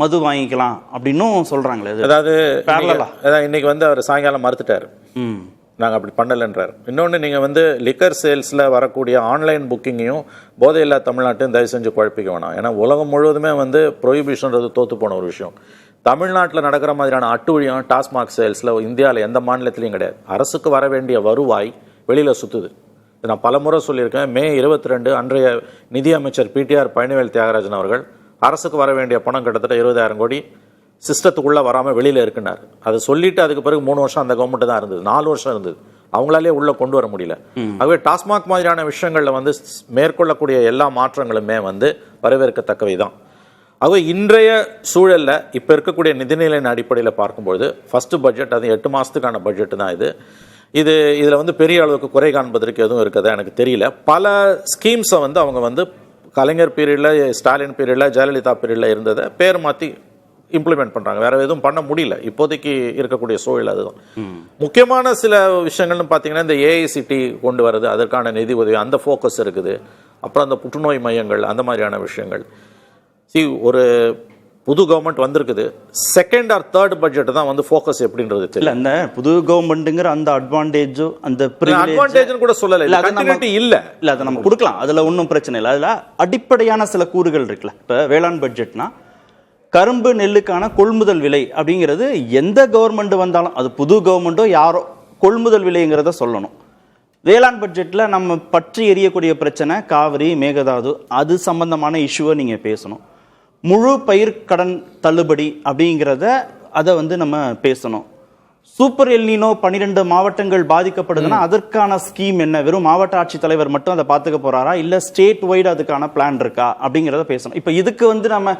மது வாங்கிக்கலாம் அப்படின்னும் சொல்றாங்களே. அதாவது parallel-ஆ? இன்னைக்கு வந்து அவர் சாயங்காலம் மறுத்துட்டாரு, நாங்கள் அப்படி பண்ணலைன்றார். இன்னொன்று, நீங்கள் வந்து லிக்கர் சேல்ஸில் வரக்கூடிய ஆன்லைன் புக்கிங்கையும் போதையில்லா தமிழ்நாட்டையும் தயவு செஞ்சு குழப்பிக்க வேணாம். ஏன்னா உலகம் முழுவதுமே வந்து ப்ரொஹிபிஷன்றது தோற்று போன ஒரு விஷயம். தமிழ்நாட்டில் நடக்கிற மாதிரியான அட்டுழியம் டாஸ்மாக் சேல்ஸில் இந்தியாவில் எந்த மாநிலத்திலையும் கிடையாது. அரசுக்கு வர வேண்டிய வருவாய் வெளியில் சுற்றுது. நான் பல முறை சொல்லியிருக்கேன். மே 22 அன்றைய நிதியமைச்சர் பிடிஆர் பழனிவேல் தியாகராஜன் அவர்கள் அரசுக்கு வர வேண்டிய பணம் கிட்டத்தட்ட 20,000 கோடி சிஸ்டத்துக்குள்ளே வராமல் வெளியில் இருக்குனார். அதை சொல்லிட்டு அதுக்கு பிறகு 3 வருஷம் அந்த கவர்மெண்ட் தான் இருந்தது, 4 வருஷம் இருந்தது, அவங்களாலே உள்ளே கொண்டு வர முடியல. ஆகவே டாஸ்மாக் மாதிரியான விஷயங்களில் வந்து மேற்கொள்ளக்கூடிய எல்லா மாற்றங்களுமே வந்து வரவேற்கத்தக்கவை தான். ஆகவே இன்றைய சூழலில் இப்போ இருக்கக்கூடிய நிதிநிலையின் அடிப்படையில் பார்க்கும்பொழுது ஃபர்ஸ்ட் பட்ஜெட், அது 8 மாதத்துக்கான பட்ஜெட் தான் இதில் வந்து பெரிய அளவுக்கு குறை காண்பதற்கு எதுவும் இருக்குதா எனக்கு தெரியல. பல ஸ்கீம்ஸை வந்து அவங்க வந்து கலைஞர் பீரியடில், ஸ்டாலின் பீரியடில், ஜெயலலிதா பீரியடில் இருந்ததை பேர் மாற்றி இம்ப்ளிமெண்ட் பண்ணுறாங்க. வேற எதுவும் பண்ண முடியல இப்போதைக்கு இருக்கக்கூடிய சூழல். அதுதான் முக்கியமான சில விஷயங்கள்னு பார்த்தீங்கன்னா, இந்த ஏஐசிடி கொண்டு வருது, அதற்கான நிதி உதவி, அந்த ஃபோக்கஸ் இருக்குது. அப்புறம் அந்த புற்றுநோய் மையங்கள், அந்த மாதிரியான விஷயங்கள். ஒரு புது கவர்மெண்ட் வந்திருக்குது, செகண்ட் ஆர் தேர்ட் பட்ஜெட் தான் வந்து ஃபோக்கஸ் எப்படின்றது தெரியல. அந்த புது கவர்மெண்ட்ங்கிற அந்த அட்வான்டேஜோ அந்த அட்வான்டேஜ் கூட சொல்லல, இல்ல அதை நம்ம கொடுக்கலாம், அதுல ஒன்றும் பிரச்சனை இல்லை. அதுல அடிப்படையான சில கூறுகள் இருக்குல்ல. இப்ப வேளாண் பட்ஜெட்னா கரும்பு நெல்லுக்கான கொள்முதல் விலை அப்படிங்கிறது எந்த கவர்மெண்ட் வந்தாலும், அது புது கவர்மெண்ட்டோ யாரோ, கொள்முதல் விலைங்கிறத சொல்லணும். வேளாண் பட்ஜெட்ல நம்ம பற்றி எரியக்கூடிய பிரச்சனை காவிரி, மேகதாது, அது சம்பந்தமான இஷ்யூவை நீங்க பேசணும். முழு பயிர் கடன் தள்ளுபடி அப்படிங்கிறத அதை வந்து நம்ம பேசணும். சூப்பர் எல்னினோ 12 மாவட்டங்கள் பாதிக்கப்படுதுன்னா அதற்கான ஸ்கீம் என்ன, வெறும் மாவட்ட ஆட்சித்தலைவர் மட்டும் அதை பார்த்துக்க போறாரா, இல்ல ஸ்டேட் வைடு அதுக்கான பிளான் இருக்கா அப்படிங்கிறத பேசணும். இப்ப இதுக்கு வந்து நம்ம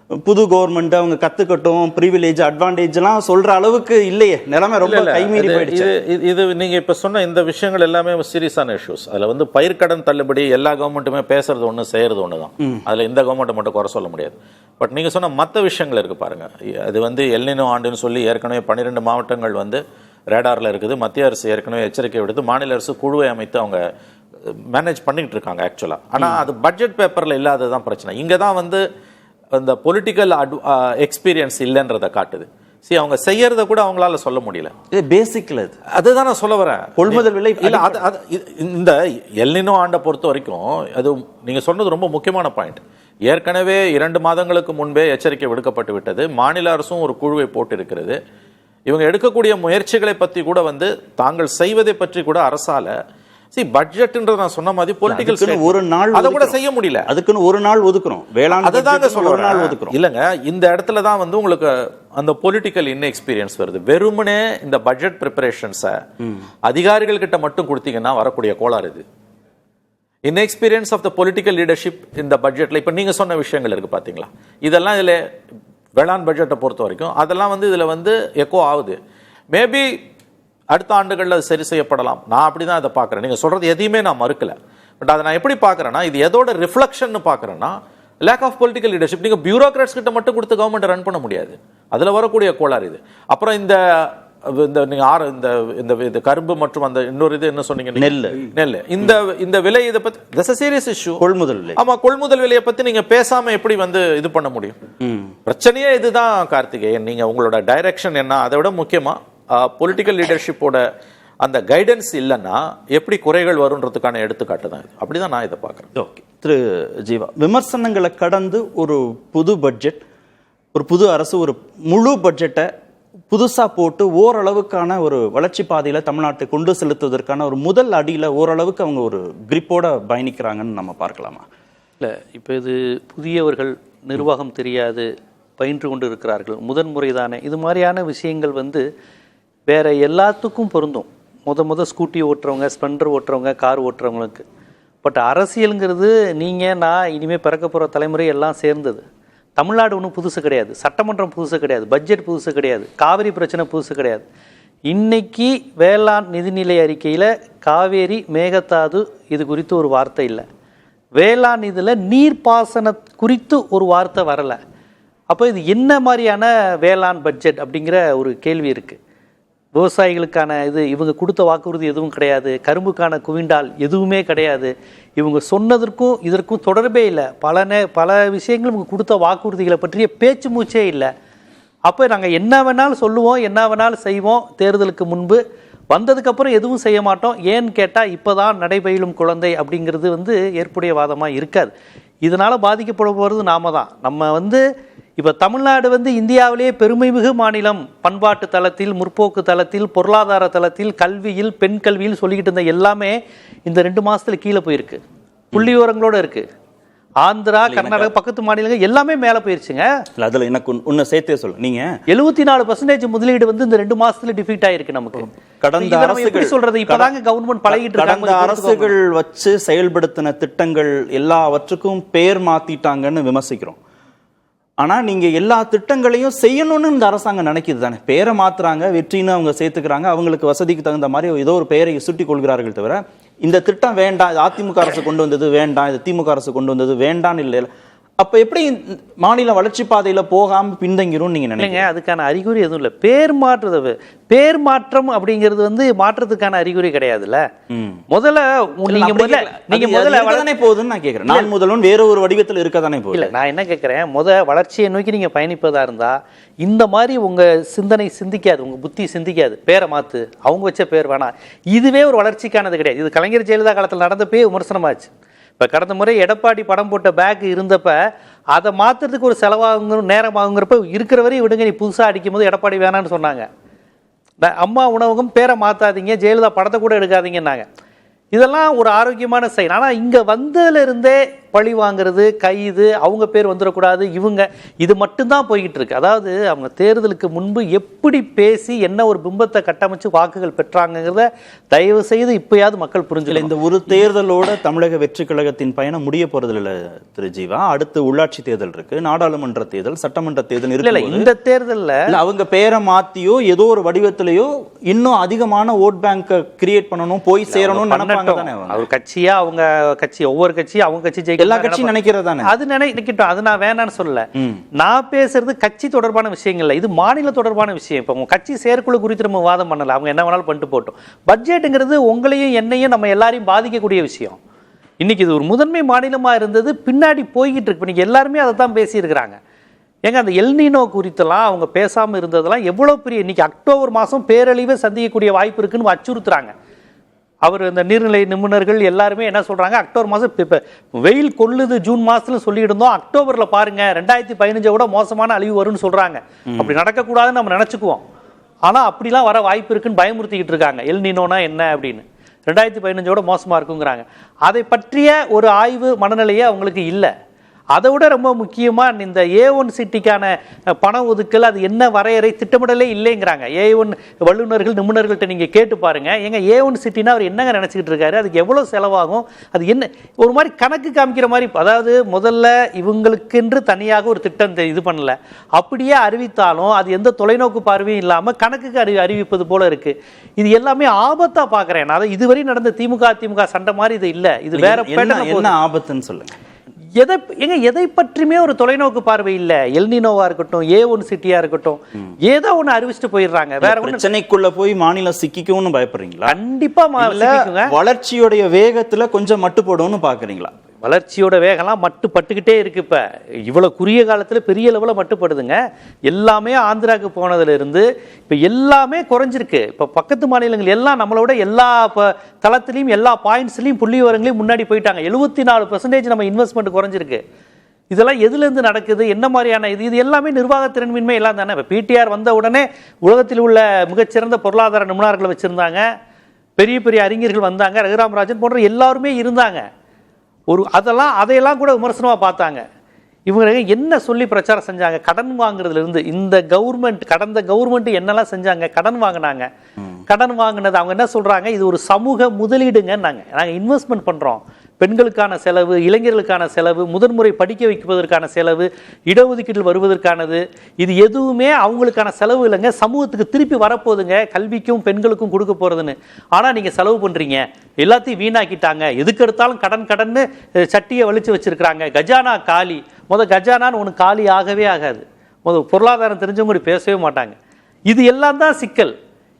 புது கவர்மெண்ட் அவங்க கத்துக்கட்டும், பிரிவிலேஜ் அட்வான்டேஜ் எல்லாம் சொல்ற அளவுக்கு இல்லையே, நிலைமை ரொம்ப கைமீறி போயிடுச்சு. இது நீங்க இப்ப சொன்ன இந்த விஷயங்கள் எல்லாமே சீரியஸான இஷ்யூஸ். அதுல வந்து பயிர்க்கடன் தள்ளுபடி எல்லா கவர்மெண்ட்டுமே பேசுறது ஒண்ணு, செய்யறது ஒண்ணுதான். அதுல இந்த கவர்மெண்ட் மட்டும் குறை சொல்ல முடியாது. பட் நீங்க சொன்ன மற்ற விஷயங்கள் இருக்கு பாருங்க. அது வந்து எல்னினோ ஆண்டுன்னு சொல்லி ஏற்கனவே 12 மாவட்டங்கள் வந்து ரேடார்ல இருக்குது. மத்திய அரசு ஏற்கனவே எச்சரிக்கை விடுத்து மாநில அரசு குழுவை அமைத்து அவங்க மேனேஜ் பண்ணிட்டு இருக்காங்க ஆக்சுவலா. ஆனா அது பட்ஜெட் பேப்பர்ல இல்லாததான் பிரச்சனை. இங்க தான் வந்து அந்த பொலிட்டிக்கல் எக்ஸ்பீரியன்ஸ் இல்லைன்றதை காட்டுது. அவங்க செய்யறத கூட அவங்களால சொல்ல முடியல. இது பேசிக்ல அதுதான் நான் சொல்ல வரேன். கொள்முதல் விலை இல்ல, இந்த எல்னினோ ஆண்டை பொறுத்த வரைக்கும் அது நீங்க சொன்னது ரொம்ப முக்கியமான பாயிண்ட். ஏற்கனவே 2 மாதங்களுக்கு முன்பே எச்சரிக்கை விடுக்கப்பட்டு விட்டது. மாநில அரசும் ஒரு குழுவை போட்டு இருக்கிறது. இவங்க எடுக்கக்கூடிய முயற்சிகளை பற்றி கூட வந்து தாங்கள் செய்வதை பற்றி கூட அரசால பட்ஜெட்ன்றது நான் சொன்ன மாதிரி பொலிட்டிக்கல் ஒரு நாள் அதை கூட செய்ய முடியல. அதுக்குன்னு ஒரு நாள் ஒதுக்குறோம். வேளாண் அதுதாங்க சொல்ல ஒரு நாள் ஒதுக்குறோம். இல்லங்க, இந்த இடத்துல தான் வந்து உங்களுக்கு அந்த பொலிட்டிக்கல் இன்எக்ஸ்பீரியன்ஸ் வருது. வெறுமனே இந்த பட்ஜெட் ப்ரிப்பரேஷன்ஸை அதிகாரிகள் கிட்ட மட்டும் கொடுத்தீங்கன்னா வரக்கூடிய கோளாறு இது. Inexperience of the political leadership இந்த பட்ஜெட்ல இப்ப நீங்க சொன்ன விஷயங்கள் இருக்கு பாத்தீங்களா, இதெல்லாம் இதுல வேளாண் பட்ஜெட்டை பொறுத்த வரைக்கும் அதெல்லாம் வந்து இதுல வந்து எக்கோ ஆகுது. மேபி அடுத்த ஆண்டுகளில் அது சரி செய்யப்படலாம். நான் அப்படிதான் அதை பார்க்குறேன். நீங்கள் சொல்றது எதையுமே நான் மறுக்கல. பட் அதை நான் எப்படி பார்க்குறேன்னா, இது எதோட ரிஃப்ளெக்ஷன் பார்க்குறேன்னா, லேக் ஆஃப் பொலிட்டிக்கல் லீடர்ஷிப். நீங்கள் பியூரோக்ராட்ஸ் கிட்ட மட்டும் கொடுத்து கவர்மெண்ட் ரன் பண்ண முடியாது. அதில் வரக்கூடிய கோளாறு இது. அப்புறம் இந்த இந்த கரும்பு மற்றும் அந்த இன்னொரு இது என்ன சொன்னீங்க, நெல், இந்த விலை, இதை பத்தி தட்ஸ் a serious issue. கொள்முதல் விலை. ஆமா, கொள்முதல் விலையை பத்தி நீங்க பேசாம எப்படி வந்து இது பண்ண முடியும்? பிரச்சனையே இதுதான் கார்த்திகேயன். நீங்க உங்களோட டைரக்ஷன் என்ன, அதை விட முக்கியமா பொலிட்டிக்கல் லீடர்ஷிப்போட அந்த கைடன்ஸ் இல்லைன்னா எப்படி குறைகள் வரும்ன்றதுக்கான எடுத்துக்காட்டு தான் இது. அப்படிதான் நான் இதை பார்க்குறேன். ஓகே திரு ஜீவா, விமர்சனங்களை கடந்து ஒரு புது பட்ஜெட், ஒரு புது அரசு ஒரு முழு பட்ஜெட்டை புதுசா போட்டு ஓரளவுக்கான ஒரு வளர்ச்சி பாதையில தமிழ்நாட்டை கொண்டு செலுத்துவதற்கான ஒரு முதல் அடியில ஓரளவுக்கு அவங்க ஒரு கிரிப்போட பயணிக்கிறாங்கன்னு நம்ம பார்க்கலாமா? இல்லை, இப்போ இது புதியவர்கள், நிர்வாகம் தெரியாது, பயின்று கொண்டு இருக்கிறார்கள், முதன்முறை தானே, இது மாதிரியான விஷயங்கள் வந்து வேற எல்லாத்துக்கும் பொருந்தும். முத ஸ்கூட்டி ஓட்டுறவங்க, ஸ்பெண்டர் ஓட்டுறவங்க, கார் ஓட்டுறவங்களுக்கு. பட் அரசியலுங்கிறது நீங்கள் நான் இனிமேல் பிறக்க போகிற தலைமுறை எல்லாம் சேர்ந்தது. தமிழ்நாடு ஒன்றும் புதுசு கிடையாது, சட்டமன்றம் புதுசு கிடையாது, பட்ஜெட் புதுசு கிடையாது, காவிரி பிரச்சனை புதுசு கிடையாது. இன்னைக்கு வேளாண் நிதிநிலை அறிக்கையில் காவேரி, மேகதாது இது குறித்து ஒரு வார்த்தை இல்லை. வேளாண் இதில் நீர்ப்பாசன குறித்து ஒரு வார்த்தை வரலை. அப்போ இது என்ன மாதிரியான வேளாண் பட்ஜெட் அப்படிங்கிற ஒரு கேள்வி இருக்குது. விவசாயிகளுக்கான இது இவங்க கொடுத்த வாக்குறுதி எதுவும் கிடையாது. கரும்புக்கான குவிண்டால் எதுவுமே கிடையாது. இவங்க சொன்னதற்கும் இதற்கும் தொடர்பே இல்லை. பல விஷயங்கள் இவங்க கொடுத்த வாக்குறுதிகளை பற்றிய பேச்சு மூச்சே இல்லை. அப்போ நாங்கள் என்ன வேணாலும் சொல்லுவோம், என்ன வேணாலும் செய்வோம். தேர்தலுக்கு முன்பு வந்ததுக்கப்புறம் எதுவும் செய்ய மாட்டோம். ஏன்னு கேட்டால் இப்போ தான் நடைபயிலும் குழந்தை அப்படிங்கிறது ஏற்புடைய வாதமாக இருக்காது. இதனால் பாதிக்கப்பட போகிறது நாம தான். நம்ம இப்போ தமிழ்நாடு இந்தியாவிலேயே பெருமைமிகு மாநிலம், பண்பாட்டு தளத்தில், முற்போக்கு தளத்தில், பொருளாதார தளத்தில், கல்வியில், பெண் கல்வியில் சொல்லிக்கிட்டு இருந்த எல்லாமே இந்த 2 மாசத்துல கீழே போயிருக்கு. புள்ளி விவரங்களோட இருக்கு. ஆந்திரா, கர்நாடகா, பக்கத்து மாநிலங்கள் எல்லாமே மேல போயிருச்சுங்க. அதுல எனக்கு ஒன்னு சேர்த்தே சொல்ல, நீங்க 74% முதலீடு இந்த 2 மாசத்துல டிஃபீட் ஆயிருக்கு. நமக்கு கடந்த அரசுகள் சொல்றது இப்பதாங்க கவர்மெண்ட் பழகிட்டு இருக்காங்க. கடந்த அரசுகள் வச்சு செயல்படுத்தின திட்டங்கள் எல்லாவற்றுக்கும் பேர் மாத்திட்டாங்கன்னு விமர்சிக்கிறோம். ஆனா நீங்க எல்லா திட்டங்களையும் செய்யணும்னு இந்த அரசாங்கம் நினைக்குது தானே. பேரை மாத்துறாங்க, வெற்றின்னு அவங்க சேர்த்துக்கிறாங்க, அவங்களுக்கு வசதிக்கு தகுந்த மாதிரி ஏதோ ஒரு பெயரை சுட்டி கொள்கிறார்கள் தவிர இந்த திட்டம் வேண்டாம், இது அதிமுக அரசு கொண்டு வந்தது வேண்டாம், இது திமுக அரசு கொண்டு வந்தது வேண்டான்னு இல்லை. அப்ப எப்படி மாநில வளர்ச்சி பாதையில போகாம பின்தங்கிரும் நீங்க நினைக்கிறீங்க? அதுக்கான அறிகுறி எதுவும் இல்லை. பேர் மாற்றம் அப்படிங்கிறது மாற்றத்துக்கான அறிகுறி கிடையாதுல்ல. முதல்ல போகுதுன்னு நான் கேட்கிறேன். நான் முதல்வன் வேற ஒரு வடிவத்தில் இருக்கதானே போகுது. நான் என்ன கேட்கிறேன், வளர்ச்சியை நோக்கி நீங்க பயணிப்பதா இருந்தா இந்த மாதிரி உங்க சிந்தனை சிந்திக்காது, உங்க புத்தி சிந்திக்காது. பேரை மாத்து, அவங்க வச்ச பேர் வேணாம், இதுவே ஒரு வளர்ச்சிக்கானது கிடையாது. இது கலைஞர் ஜெயலலிதா காலத்தில் நடந்தப்பே விமர்சனமாச்சு. இப்போ கடந்த முறை எடப்பாடி படம் போட்ட பேக் இருந்தப்ப அதை மாற்றுறதுக்கு ஒரு செலவாகுங்க, நேரம் ஆகுங்கிறப்ப இருக்கிற வரையும் விடுங்க, நீ புதுசாக அடிக்கும் போது எடப்பாடி வேணான்னு சொன்னாங்க. அம்மா உணவகம் பேரை மாற்றாதீங்க, ஜெயலலிதா படத்தை கூட எடுக்காதீங்கன்னாங்க. இதெல்லாம் ஒரு ஆரோக்கியமான செயல். ஆனால் இங்கே வந்ததுலேருந்தே பழி வாங்குறது, கைது, அவங்க பேர் வந்துடக்கூடாது, இவங்க இது மட்டும்தான் போய்கிட்டு இருக்கு. அதாவது அவங்க தேர்தலுக்கு முன்பு எப்படி பேசி என்ன ஒரு பிம்பத்தை கட்டமைச்சு வாக்குகள் பெற்றாங்கிறத தயவு செய்து இப்பயாவது மக்கள் புரிஞ்சுக்கல. இந்த ஒரு தேர்தலோட தமிழக வெற்றி கழகத்தின் பயணம் முடிய போறது இல்லை திரு ஜீவா. அடுத்து உள்ளாட்சி தேர்தல் இருக்கு, நாடாளுமன்ற தேர்தல், சட்டமன்ற தேர்தல் இருக்கு. இந்த தேர்தலில் அவங்க பேரை மாத்தியோ ஏதோ ஒரு வடிவத்திலேயோ இன்னும் அதிகமான ஓட் பேங்க் கிரியேட் பண்ணணும், போய் சேரணும்னு நினைப்பாங்க தானே. அவர் கட்சியா, அவங்க கட்சி, ஒவ்வொரு கட்சியும் அவங்க கட்சி எல்லா கட்சியும் நினைக்கிறதானே. அது நினைக்கட்டும், அது நான் வேணான்னு சொல்லல. நான் பேசுறது கட்சி தொடர்பான விஷயங்கள் இல்ல, இது மாநில தொடர்பான விஷயம். இப்ப உங்க கட்சி செயற்குழு குறித்து நம்ம வாதம் பண்ணல, அவங்க என்ன வேணாலும் பண்ணிட்டு போட்டோம். பட்ஜெட்டுங்கிறது உங்களையும் என்னையும் நம்ம எல்லாரையும் பாதிக்கக்கூடிய விஷயம். இன்னைக்கு இது ஒரு முதன்மை மாநிலமா இருந்தது, பின்னாடி போய்கிட்டு இருக்கு. இன்னைக்கு எல்லாருமே அதை தான் பேசியிருக்கிறாங்க. ஏங்க அந்த எல்னினோ குறித்தெல்லாம் அவங்க பேசாம இருந்ததெல்லாம் எவ்வளவு பெரிய, இன்னைக்கு அக்டோபர் மாதம் பேரழிவை சந்திக்கக்கூடிய வாய்ப்பு இருக்குன்னு அச்சுறுத்துறாங்க. அவர் இந்த நீர்நிலை நிபுணர்கள் எல்லாருமே என்ன சொல்றாங்க, அக்டோபர் மாதம் இப்போ வெயில் கொள்ளுது ஜூன் மாதத்துல சொல்லிட்டு இருந்தோம், அக்டோபரில் பாருங்க 2015 விட மோசமான அழிவு வரும்னு சொல்றாங்க. அப்படி நடக்கக்கூடாதுன்னு நம்ம நினச்சிக்குவோம். ஆனால் அப்படிலாம் வர வாய்ப்பு இருக்குன்னு பயமுறுத்திக்கிட்டு இருக்காங்க. எல்னினோனா என்ன அப்படின்னு, 2015 விட மோசமாக இருக்குங்கிறாங்க. அதை பற்றிய ஒரு ஆய்வு மனநிலையே அவங்களுக்கு இல்லை. அதை விட ரொம்ப முக்கியமாக இந்த A1 சிட்டிக்கான பண ஒதுக்கல், அது என்ன வரையறை, திட்டமிடலே இல்லைங்கிறாங்க. A1 வல்லுநர்கள் நிபுணர்கள்ட்ட நீங்கள் கேட்டு பாருங்க, எங்க A1 சிட்டினா அவர் என்னங்க நினச்சிக்கிட்டு இருக்காரு, அதுக்கு எவ்வளோ செலவாகும், அது என்ன ஒரு மாதிரி கணக்கு காமிக்கிற மாதிரி. அதாவது முதல்ல இவங்களுக்கென்று தனியாக ஒரு திட்டம் இது பண்ணல, அப்படியே அறிவித்தாலும் அது எந்த தொலைநோக்கு பார்வையும் இல்லாமல் கணக்குக்கு அறிவிப்பது போல இருக்கு. இது எல்லாமே ஆபத்தா பார்க்குறேன் நான். அதை இதுவரை நடந்த திமுக சண்டை மாதிரி இது இல்லை, இது வேற என்ன ஆபத்துன்னு சொல்லுங்க. எதை பற்றியுமே ஒரு தொலைநோக்கு பார்வை இல்ல. எல்னினோவா இருக்கட்டும், A1 சிட்டியா இருக்கட்டும், ஏதோ ஒண்ணு அறிவிச்சுட்டு போயிடுறாங்க. வேற பிரச்சனைக்குள்ள போய் மாநிலம் சிக்கிக்கும்னு பயப்படுறீங்களா? கண்டிப்பா வளர்ச்சியோடைய வேகத்துல கொஞ்சம் மட்டுப்படும்னு பாக்குறீங்களா? வளர்ச்சியோட வேகம்லாம் மட்டுப்பட்டுக்கிட்டே இருக்கு. இப்போ இவ்வளோ குறுகிய காலத்தில் பெரிய லெவலில் மட்டுப்படுதுங்க. எல்லாமே ஆந்திராவுக்கு போனதுல இருந்து இப்போ எல்லாமே குறைஞ்சிருக்கு. இப்போ பக்கத்து மாநிலங்கள் எல்லாம் நம்மளோட எல்லா தளத்திலையும் எல்லா பாயிண்ட்ஸ்லையும் புள்ளி விவரங்களையும் முன்னாடி போயிட்டாங்க. 74% நம்ம இன்வெஸ்ட்மெண்ட் குறைஞ்சிருக்கு. இதெல்லாம் எதுலேருந்து நடக்குது, என்ன மாதிரியான இது எல்லாமே நிர்வாகத்திறன்மின்மை எல்லாம் தானே. இப்போ PTR வந்த உடனே உலகத்தில் உள்ள மிகச்சிறந்த பொருளாதார நிபுணர்களை வச்சுருந்தாங்க, பெரிய பெரிய அறிஞர்கள் வந்தாங்க, ரகுராம் ராஜன் போன்ற எல்லாருமே இருந்தாங்க. அதையெல்லாம் கூட விமர்சனமாக பார்த்தாங்க. இவங்க என்ன சொல்லி பிரச்சாரம் செஞ்சாங்க, கடன் வாங்குறதுல இருந்து. இந்த கவர்மெண்ட், கடந்த கவர்மெண்ட் என்னெல்லாம் செஞ்சாங்க, கடன் வாங்கினாங்க. கடன் வாங்கினது அவங்க என்ன சொல்றாங்க, இது ஒரு சமூக முதலீடுங்க. நாங்கள் இன்வெஸ்ட்மெண்ட் பண்றோம், பெண்களுக்கான செலவு, இளைஞர்களுக்கான செலவு, முதன்முறை படிக்க வைப்பதற்கான செலவு, இடஒதுக்கீட்டில் வருவதற்கானது, இது எதுவுமே அவங்களுக்கான செலவு இல்லைங்க, சமூகத்துக்கு திருப்பி வரப்போகுதுங்க, கல்விக்கும் பெண்களுக்கும் கொடுக்க போறதுன்னு. ஆனால் நீங்கள் செலவு பண்றீங்க, எல்லாத்தையும் வீணாக்கிட்டாங்க. எதுக்கு எடுத்தாலும் கடன்னு சட்டியை வலிச்சு வச்சிருக்கிறாங்க. கஜானா காலி. கஜானான்னு ஒன்று காலி ஆகவே ஆகாது. பொருளாதாரம் தெரிஞ்சவங்க பேசவே மாட்டாங்க. இது எல்லாம் தான் சிக்கல்.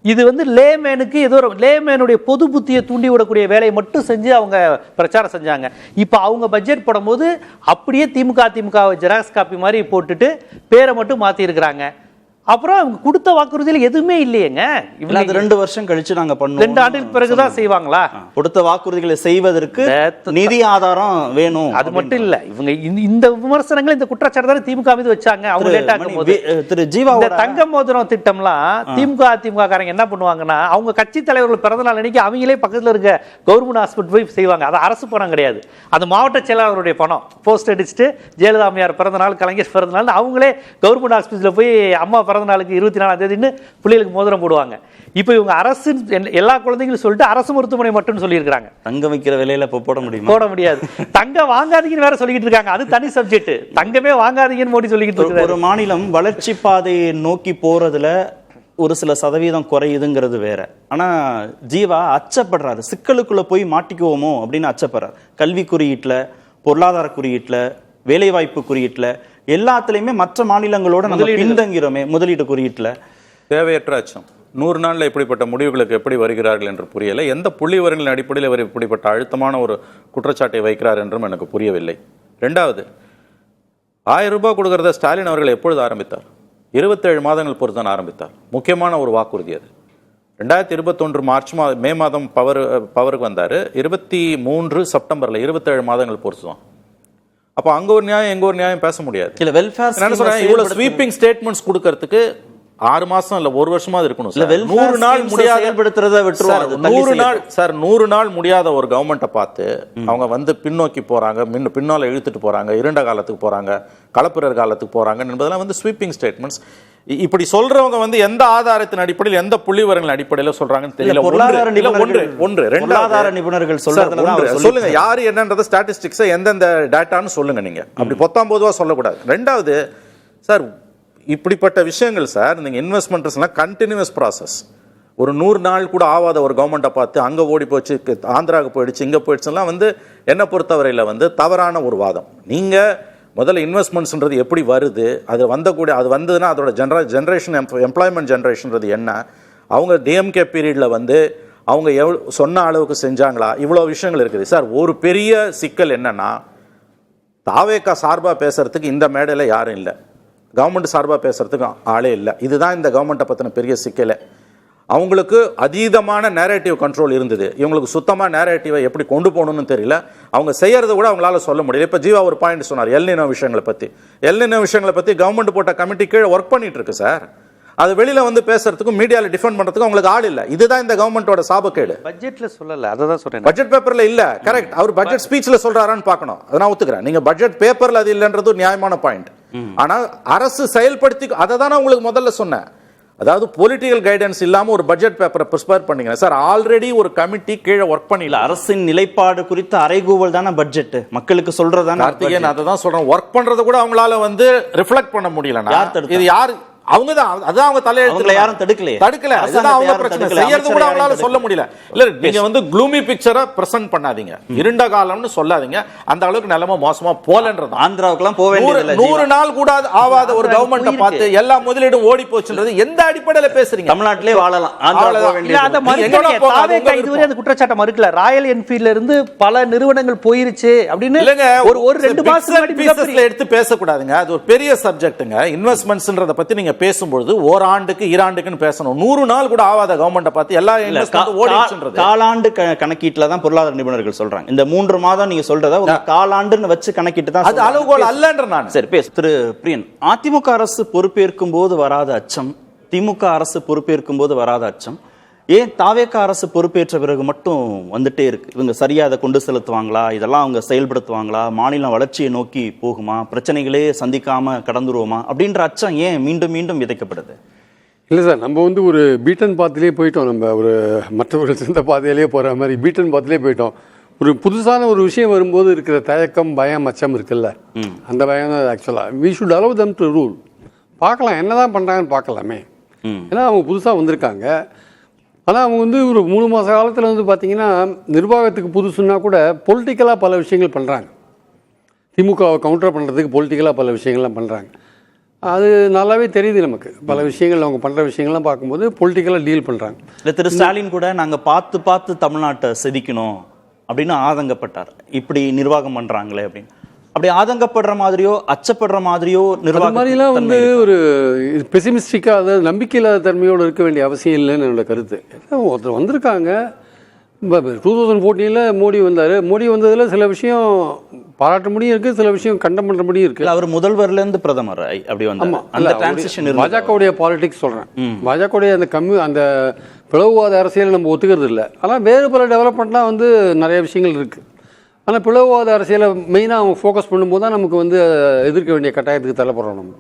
இது வந்து லேமேனுக்கு ஏதோ லேமேனுடைய பொது புத்தியை தூண்டி விடக்கூடிய வேலையை மட்டும் செஞ்சு அவங்க பிரச்சாரம் செஞ்சாங்க. இப்போ அவங்க பட்ஜெட் போடும்போது அப்படியே திமுக ஜெராக்ஸ் காப்பி மாதிரி போட்டுட்டு பேரை மட்டும் மாற்றி இருக்கிறாங்க. அப்புறம் அவங்க கொடுத்த வாக்குறுதியில் எதுவுமே இல்லையேங்க. இவங்க 2 வருஷம் கழிச்சு நாங்க பண்ணுவோம், 2 ஆண்டுக்கு பிறகுதான் செய்வாங்களா? கொடுத்த வாக்குறுதிகளை செய்வதற்கு நிதி ஆதாரம் வேணும். அது மட்டும் இல்ல, இவங்க இந்த விமர்சனங்கள் இந்த குற்றச்சாட்டு திமுக மீது வச்சாங்க. அவங்க லேட் ஆகும் போது திரு ஜீவா தங்க மோதிரம் திட்டம்லாம் திமுக காரங்க என்ன பண்ணுவாங்கன்னா, அவங்க கட்சி தலைவர்கள் பிறந்த நாள் அன்னைக்கு அவங்களே பக்கத்துல இருக்க கவர்மெண்ட் ஹாஸ்பிட்டல் போய் செய்வாங்க. அது அரசு பணம் கிடையாது, அது மாவட்ட செயலாளருடைய பணம். போஸ்ட் அடிச்சுட்டு ஜெயலலிதா அம்மையார் பிறந்த நாள், கலைஞர் பிறந்த நாள் அவங்களே கவர்மெண்ட் ஹாஸ்பிட்டல் போய் அம்மா பிறந்த நாளுக்கு 24ஆம் தேதின்னு பிள்ளைகளுக்கு மோதிரம் போடுவாங்க. இப்போ இவங்க அரசு எல்லா குழந்தைகளும் சொல்லிட்டு அரசு மருத்துவமனை மட்டும் சொல்லியிருக்காங்க. தங்கம் வைக்கிற விலையில போட முடியுமா? போட முடியாது. தங்கம் வாங்காதீங்கன்னு வேற சொல்லிக்கிட்டு இருக்காங்க. அது தனி சப்ஜெக்ட். தங்கமே வாங்காதீங்கன்னு மோடி சொல்லிக்கிட்டு இருக்காரு. ஒரு மாநிலம் வளர்ச்சி பாதையை நோக்கி போறதுல ஒரு சில சதவீதம் குறையுதுங்கிறது வேற. ஆனா ஜீவா அச்சப்படுறாரு, சிக்கலுக்குள்ள போய் மாட்டிக்குவோமோ அப்படின்னு அச்சப்படுறாரு. கல்வி குறியீட்டுல, பொருளாதார குறியீட்டுல, வேலைவாய்ப்பு குறியீட்டுல எல்லாத்துலயுமே மற்ற மாநிலங்களோட நம்ம பின்தங்கிறோமே. முதலீட்டு குறியீட்டுல தேவையற்ற அச்சம். 100 நாள்ல இப்படிப்பட்ட முடிவுகளுக்கு எப்படி வருகிறார்கள் என்று புரியல. எந்த புள்ளிவரங்களின் அடிப்படையில் அவர் இப்படிப்பட்ட அழுத்தமான ஒரு குற்றச்சாட்டை வைக்கிறார் என்றும் எனக்கு புரியவில்லை. 2வது, 1000 ரூபாய் கொடுக்கறத ஸ்டாலின் அவர்கள் எப்பொழுது ஆரம்பித்தார்? 27 மாதங்கள் பொறுத்து தான் ஆரம்பித்தார். முக்கியமான ஒரு வாக்குறுதி அது. 2021 மே மாதம் பவருக்கு வந்தாரு. 23 செப்டம்பர்ல 27 மாதங்கள் பொறுத்து தான். அப்ப அங்க ஒரு நியாயம் எங்க ஒரு நியாயம் பேச முடியாது. இல்ல வெல்ஃபேர் என்ன சொல்றேன், இவ்வளவு ஸ்வீப்பிங் ஸ்டேட்மெண்ட்ஸ் கொடுக்கிறதுக்கு 6 மாசம் இல்ல 1 வருஷமா இருக்கணும். 100 நாள் முடியாத செயல்படுத்துறத விட்டுருவாங்க. 100 நாள் சார், 100 நாள் முடியாத ஒரு கவர்மெண்ட்டை பார்த்து அவங்க வந்து பின்னோக்கி போறாங்க, பின்னால இழுத்துட்டு போறாங்க, இருண்ட காலத்துக்கு போறாங்க, கலப்பிரர் காலத்துக்கு போறாங்க என்பதெல்லாம் வந்து ஸ்வீப்பிங் ஸ்டேட்மெண்ட்ஸ். இப்படி சொல்றவங்க வந்து எந்த ஆதாரத்தின் அடிப்படையில், எந்த புள்ளிவரங்களின் அடிப்படையில் சொல்றாங்கன்னு தெரியல. பொருளாதார நிபுணர்கள் சொல்லுங்க யாரு என்னன்றத ஸ்டாட்டிஸ்டிக்ஸ் எந்தெந்த டேட்டான்னு சொல்லுங்க. நீங்க அப்படி பொத்தாம் பொதுவா சொல்லக்கூடாது. 2வது சார், இப்படிப்பட்ட விஷயங்கள் சார், நீங்க இன்வெஸ்ட்மெண்ட்ஸ்லாம் கண்டினியூஸ் ப்ராசஸ். ஒரு 100 நாள் கூட ஆகாத ஒரு கவர்மெண்ட்டை பார்த்து அங்க ஓடி போச்சு, ஆந்திராவுக்கு போயிடுச்சு, இங்க போயிடுச்சுலாம் வந்து என்ன பொறுத்தவரையில வந்து தவறான ஒரு வாதம். நீங்க முதல்ல இன்வெஸ்ட்மெண்ட்ஸ்ன்றது எப்படி வருது, அது வந்ததுன்னா அதோட ஜென்ரேஷன் எம்ப்ளாய்மெண்ட் ஜென்ரேஷன்றது என்ன, அவங்க டிஎம்கே பீரியட்ல வந்து அவங்க சொன்ன அளவுக்கு செஞ்சாங்களா, இவ்வளோ விஷயங்கள் இருக்குது சார். ஒரு பெரிய சிக்கல் என்னன்னா, தாவேகா சார்பாக பேசுறதுக்கு இந்த மேடையில் யாரும் இல்லை, கவர்மெண்ட் சார்பாக பேசுறதுக்கு ஆளே இல்லை. இதுதான் இந்த கவர்மெண்ட்டை பற்றின பெரிய சிக்கலை. அவங்களுக்கு அதீதமான நேரேட்டிவ் கண்ட்ரோல் இருந்தது. இவங்களுக்கு சுத்தமாக நேரேட்டிவை எப்படி கொண்டு போகணும்னு தெரியல. அவங்க செய்யறது கூட அவங்களால சொல்ல முடியல. இப்போ ஜீவா ஒரு பாயிண்ட் சொன்னார், எல்னினோ விஷயங்களை பற்றி கவர்மெண்ட் போட்ட கமிட்டி கீழே ஒர்க் பண்ணிட்டு இருக்கு சார். அது வெளியில வந்து பேசுறதுக்கும் மீடியால டிஃபெண்ட் பண்றதுக்கும் அவங்களுக்கு ஆள் இல்ல. இதுதான் இந்த கவர்மெண்டோட சாபக்கேடு. பட்ஜெட்ல சொல்லல, அததான் சொல்றேன். பட்ஜெட் பேப்பர்ல இல்ல, கரெக்ட். அவர் பட்ஜெட் ஸ்பீச்ல சொல்றாரான்னு பார்க்கணும். அதை நான் ஒத்துக்கிறேன். நீங்க பட்ஜெட் பேப்பர்ல அது இல்லன்றது நியாயமான பாயிண்ட். ஆனா அரசு செயல்படுத்தி அதை தானே உங்களுக்கு முதல்ல சொன்னேன். அதாவது பொலிட்டிக்கல் கைடன்ஸ் இல்லாம ஒரு பட்ஜெட் பேப்பரை ப்ரிப்பேர் பண்ணீங்க சார். ஆல்ரெடி ஒரு கமிட்டி கீழே ஒர்க் பண்ணல. அரசின் நிலைப்பாடு குறித்து அறைகூவல் தானே பட்ஜெட், மக்களுக்கு சொல்றதானே. கார்த்திகேயன் அதை தான் சொல்றேன். ஒர்க் பண்றது கூட அவங்களால வந்து ரிஃப்ளெக்ட் பண்ண முடியல. இது யார்? அவங்க தான். அதான் அவங்க தலையெழுத்துல யாரும் தடுக்கல. அதுதான் அவங்க பிரச்சனை. செய்யறது கூட அவங்களால சொல்ல முடியல. இல்ல நீங்க வந்து க்ளூமி பிக்சரை பிரசன்ட் பண்ணாதீங்க, இருண்ட காலம்னு சொல்லாதீங்க. அந்த அளவுக்கு நிலைமை மோசமா போலன்றது. ஆந்திராவுக்குலாம் போக வேண்டியது 100 நாள் கூட ஆவாத ஒரு கவர்மெண்ட்டை பார்த்து எல்லா முதலீடும் ஓடி போச்சுன்றது எந்த அடிப்படையில பேசுறீங்க? தமிழ்நாட்டிலே வாழலாம். இதுவரை அந்த குற்றச்சாட்டை மறுக்கல. ராயல் என்ஃபீல்ட்ல இருந்து பல நிறுவனங்கள் போயிருச்சு அப்படின்னு ஒரு 2 மாசம் எடுத்து பேசக்கூடாதுங்க. அது ஒரு பெரிய சப்ஜெக்ட்டுங்க. இன்வெஸ்ட்மெண்ட்ஸ்ன்றத பத்தி நீங்க பேசும்போது ஓராண்டுக்கு ஈராண்டுக்குன்னு பேசணும். 100 நாள் கூட ஆவாத கவர்மெண்ட்டை பார்த்து எல்லா ஓடிச்சுன்றது காலாண்டு கணக்கீட்டுல தான் பொருளாதார நிபுணர்கள் சொல்றாங்க. இந்த 3 மாதம் நீங்க சொல்றத ஒரு காலாண்டுன்னு வச்சு கணக்கிட்டு தான். அது அளவுகோல் அல்லன்ற நான். சரி பேசு. திரு பிரியன், அதிமுக அரசு பொறுப்பேற்கும் போது வராத அச்சம், திமுக அரசு பொறுப்பேற்கும் போது வராத அச்சம், ஏன் தாவேகா அரசு பொறுப்பேற்ற பிறகு மட்டும் வந்துட்டே இருக்கு? இவங்க சரியா அதை கொண்டு செலுத்துவாங்களா, இதெல்லாம் அவங்க செயல்படுத்துவாங்களா, மாநிலம் வளர்ச்சியை நோக்கி போகுமா, பிரச்சனைகளே சந்திக்காம கடந்துருவோமா அப்படின்ற அச்சம் ஏன் மீண்டும் மீண்டும் விதைக்கப்படுது? இல்லை சார், நம்ம வந்து ஒரு பீட்டன் பாத்திலே போயிட்டோம். நம்ம ஒரு மற்றவர்கள் சிறந்த பாதையிலே போகிற மாதிரி பீட்டன் பாத்திலே போயிட்டோம். ஒரு புதுசான ஒரு விஷயம் வரும்போது இருக்கிற தயக்கம், பயம், அச்சம் இருக்குல்ல, அந்த பயம் தான் ஆக்சுவலாக we should allow them to rule. பார்க்கலாம் என்னதான் பண்ணுறாங்கன்னு பார்க்கலாமே. ஏன்னா அவங்க புதுசாக வந்திருக்காங்க. ஆனால் அவங்க வந்து ஒரு 3 மாத காலத்தில் வந்து பார்த்திங்கன்னா நிர்வாகத்துக்கு புதுசுன்னா கூட பொலிட்டிக்கலாக பல விஷயங்கள் பண்ணுறாங்க. திமுகவை கவுண்டர் பண்ணுறதுக்கு பொலிட்டிக்கலாக பல விஷயங்கள்லாம் பண்ணுறாங்க. அது நல்லாவே தெரியுது நமக்கு. பல விஷயங்கள் அவங்க பண்ணுற விஷயங்கள்லாம் பார்க்கும்போது பொலிட்டிக்கலாக டீல் பண்ணுறாங்க. இல்லை, திரு ஸ்டாலின் கூட நாங்கள் பார்த்து தமிழ்நாட்டை செதுக்கணும் அப்படின்னு ஆதங்கப்பட்டார். இப்படி நிர்வாகம் பண்ணுறாங்களே அப்படின்னு. அப்படி ஆதங்கப்படுற மாதிரியோ அச்சப்படுற மாதிரியோ நிர்வாகம் மாதிரிலாம் வந்து ஒரு பெசிமிஸ்டிக்காக, அதாவது நம்பிக்கை இல்லாத தன்மையோடு இருக்க வேண்டிய அவசியம் இல்லைன்னு என்னோட கருத்து. ஒருத்தர் வந்திருக்காங்க. 2014 மோடி வந்தார். மோடி வந்ததில் சில விஷயம் பாராட்ட முடியும் இருக்குது, சில விஷயம் கண்டம் பண்ணுற முடியும் இருக்குது. அவர் முதல்வர்லேருந்து பிரதமர் அப்படி வந்தார். அந்த டிரான்சிஷன் பாஜகவுடைய பாலிடிக்ஸ் சொல்கிறேன். பாஜகவுடைய அந்த பிளவுவாத அரசியல் நம்ம ஒத்துக்கிறது இல்லை. ஆனால் வேறு பல டெவலப்மெண்ட்லாம் வந்து நிறைய விஷயங்கள் இருக்குது. ஆனால் பிளவுவாத அரசியலை மெயினாக அவங்க ஃபோக்கஸ் பண்ணும்போது தான் நமக்கு வந்து எதிர்க்க வேண்டிய கட்டாயத்துக்கு தள்ளப்படுறோம் நம்ம.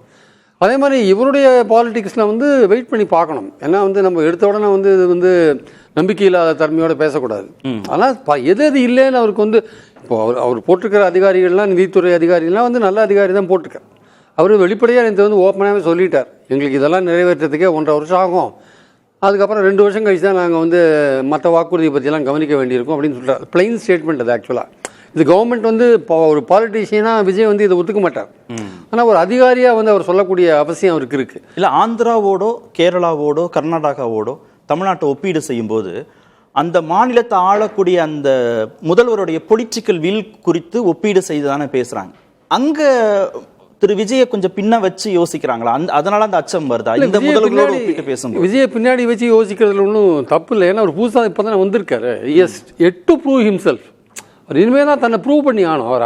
அதே மாதிரி இவருடைய பாலிடிக்ஸில் வந்து வெயிட் பண்ணி பார்க்கணும். ஏன்னா வந்து நம்ம எடுத்த உடனே வந்து இது வந்து நம்பிக்கை இல்லாத தன்மையோடு பேசக்கூடாது. ஆனால் எது இல்லைன்னு அவருக்கு வந்து இப்போ அவர் போட்டிருக்கிற அதிகாரிகள்லாம், நிதித்துறை அதிகாரிகள்லாம் வந்து நல்ல அதிகாரி தான் போட்டிருக்கார். அவர் வெளிப்படையாக எனக்கு வந்து ஓப்பனாகவே சொல்லிட்டார், எங்களுக்கு இதெல்லாம் நிறைவேற்றத்துக்கே 1.5 வருஷம் ஆகும், அதுக்கப்புறம் 2 வருஷம் கழிச்சு தான் நாங்கள் வந்து மற்ற வாக்குறுதியை பற்றியெல்லாம் கவனிக்க வேண்டியிருக்கும் அப்படின்னு சொல்லிட்டார். பிளைன் ஸ்டேட்மெண்ட் அது. ஆக்சுவலாக இது கவர்மெண்ட் வந்து ஒரு பாலிட்டிஷியனாக விஜய் வந்து இதை ஒத்துக்க மாட்டார். ஆனால் ஒரு அதிகாரியாக வந்து அவர் சொல்லக்கூடிய அவசியம் அவருக்கு இருக்குது. இல்லை, ஆந்திராவோடோ கேரளாவோடோ கர்நாடகாவோடோ தமிழ்நாட்டை ஒப்பீடு செய்யும்போது அந்த மாநிலத்தை ஆளக்கூடிய அந்த முதல்வருடைய பொலிட்டிக்கல் வில் குறித்து ஒப்பீடு செய்து தானே பேசுகிறாங்க. அங்கே திரு விஜயை கொஞ்சம் பின்ன வச்சு யோசிக்கிறாங்களா? அதனால அந்த அச்சம் வருதா? இந்த முதல்வரோட ஒப்பிட்டு பேசும்போது விஜயை பின்னாடி வச்சு யோசிக்கிறதுல ஒன்றும் தப்பு இல்லை. ஏன்னா அவர் புதுசாக இப்போ தானே வந்திருக்காரு. எட் டு ப்ரூவ் ஹிம்செல்ஃப். அவர் இனிமே தான் தன்னை ப்ரூவ் பண்ணி ஆகணும். அவர்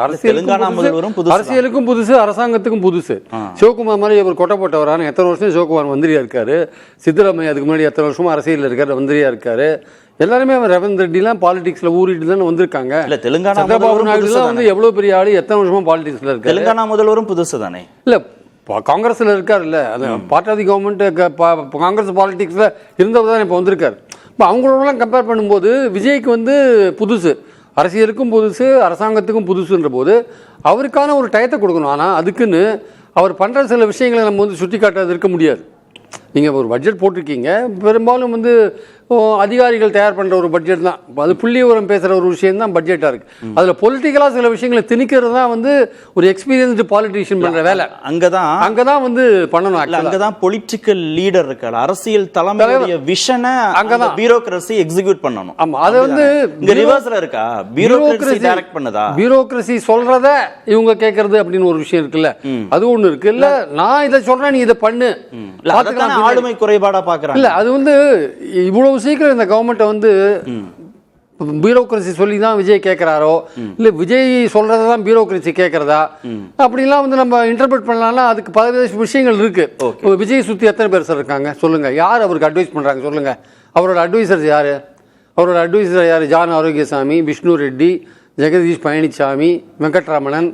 அரசியலுக்கும் புதுசு, அரசாங்கத்துக்கும் புதுசு. சிவகுமார் மாதிரி அவர் கொட்டை போட்டவரான எத்தனை வருஷம் சிவகுமார் மந்திரியா இருக்காரு. சித்தராமையா அதுக்கு முன்னாடி எத்தனை வருஷமா அரசியல் இருக்காரு, மந்திரியா இருக்காரு. எல்லாருமே அவர் ரவீந்திர ரெட்டிலாம் பாலிடிக்ஸ்ல ஊறிட்டு தானே வந்திருக்காங்க. சந்திரபாபு நாயுடுலாம் வந்து எவ்வளவு பெரிய ஆளு, எத்தனை வருஷமா பாலிடிக்ஸ்ல இருக்காரு. தெலுங்கானா முதல்வரும் புதுசு தானே? இல்ல, காங்கிரஸ்ல இருக்காரு. இல்ல, அது part of the government Congress பாலிடிக்ஸ்ல இருந்தவர் தான் இப்போ வந்திருக்காரு. இப்போ அவங்களோடலாம் கம்பேர் பண்ணும்போது விஜய்க்கு வந்து புதுசு, அரசியலுக்கும் புதுசு, அரசாங்கத்துக்கும் புதுசுன்ற போது அவருக்கான ஒரு டயத்தை கொடுக்கணும். ஆனால் அதுக்குன்னு அவர் பண்ணுற சில விஷயங்களை நம்ம வந்து சுட்டி காட்டாது இருக்க முடியாது. நீங்கள் ஒரு பட்ஜெட் போட்டிருக்கீங்க, பெரும்பாலும் வந்து அதிகாரிகள் தயார் பண்ணுற ஒரு பட்ஜெட் தான். அது புள்ளி விவரம் பேசுகிற ஒரு விஷயம் தான் பட்ஜெட்டாக இருக்குது. அதில் பொலிட்டிக்கலாக சில விஷயங்களை திணிக்கிறது தான் வந்து ஒரு எக்ஸ்பீரியன்ஸ்டு பாலிட்டிஷியன் பண்ணுற வேலை. அங்கே தான் வந்து பண்ணணும். அங்கே தான் பொலிட்டிக்கல் லீடர் இருக்காரு, அரசியல் தலைமையுடைய விஷனை அங்கே தான் பியூரோக்ரசி எக்ஸிக்யூட் பண்ணணும். ஆமாம், அது வந்து இங்கே ரிவர்ஸில் இருக்கா? பியூரோக்ரசி டைரக்ட் பண்ணதா? பியூரோக்ரசி சொல்கிறத இவங்க கேட்கறது அப்படின்னு ஒரு விஷயம் இருக்குல்ல, அது ஒன்று இருக்கு. இல்லை, நான் இதை சொல்கிறேன், நீ இதை பண்ணு, ஆளுமை குறைபாடா பார்க்குறாங்க. இல்லை, அது வந்து இவ்வளவு சீக்கிரம் இந்த கவர்மெண்ட்டை வந்து பியூரோக்ரசி சொல்லி தான் விஜய் கேட்கிறாரோ, இல்லை விஜய் சொல்றதை தான் பியூரோக்ரசி கேட்கறதா, அப்படிலாம் வந்து நம்ம இன்டர்பிரட் பண்ணலாம்னா அதுக்கு பல விஷயங்கள் இருக்கு. விஜய் சுற்றி எத்தனை பேர் சார் இருக்காங்க சொல்லுங்க? யார் அவருக்கு அட்வைஸ் பண்றாங்க சொல்லுங்க? அவரோட அட்வைசர்ஸ் யாரு? அவரோட அட்வைசர் யாரு? ஜான் ஆரோக்கியசாமி, விஷ்ணு ரெட்டி, ஜெகதீஷ் பழனிசாமி, வெங்கட்ராமணன்,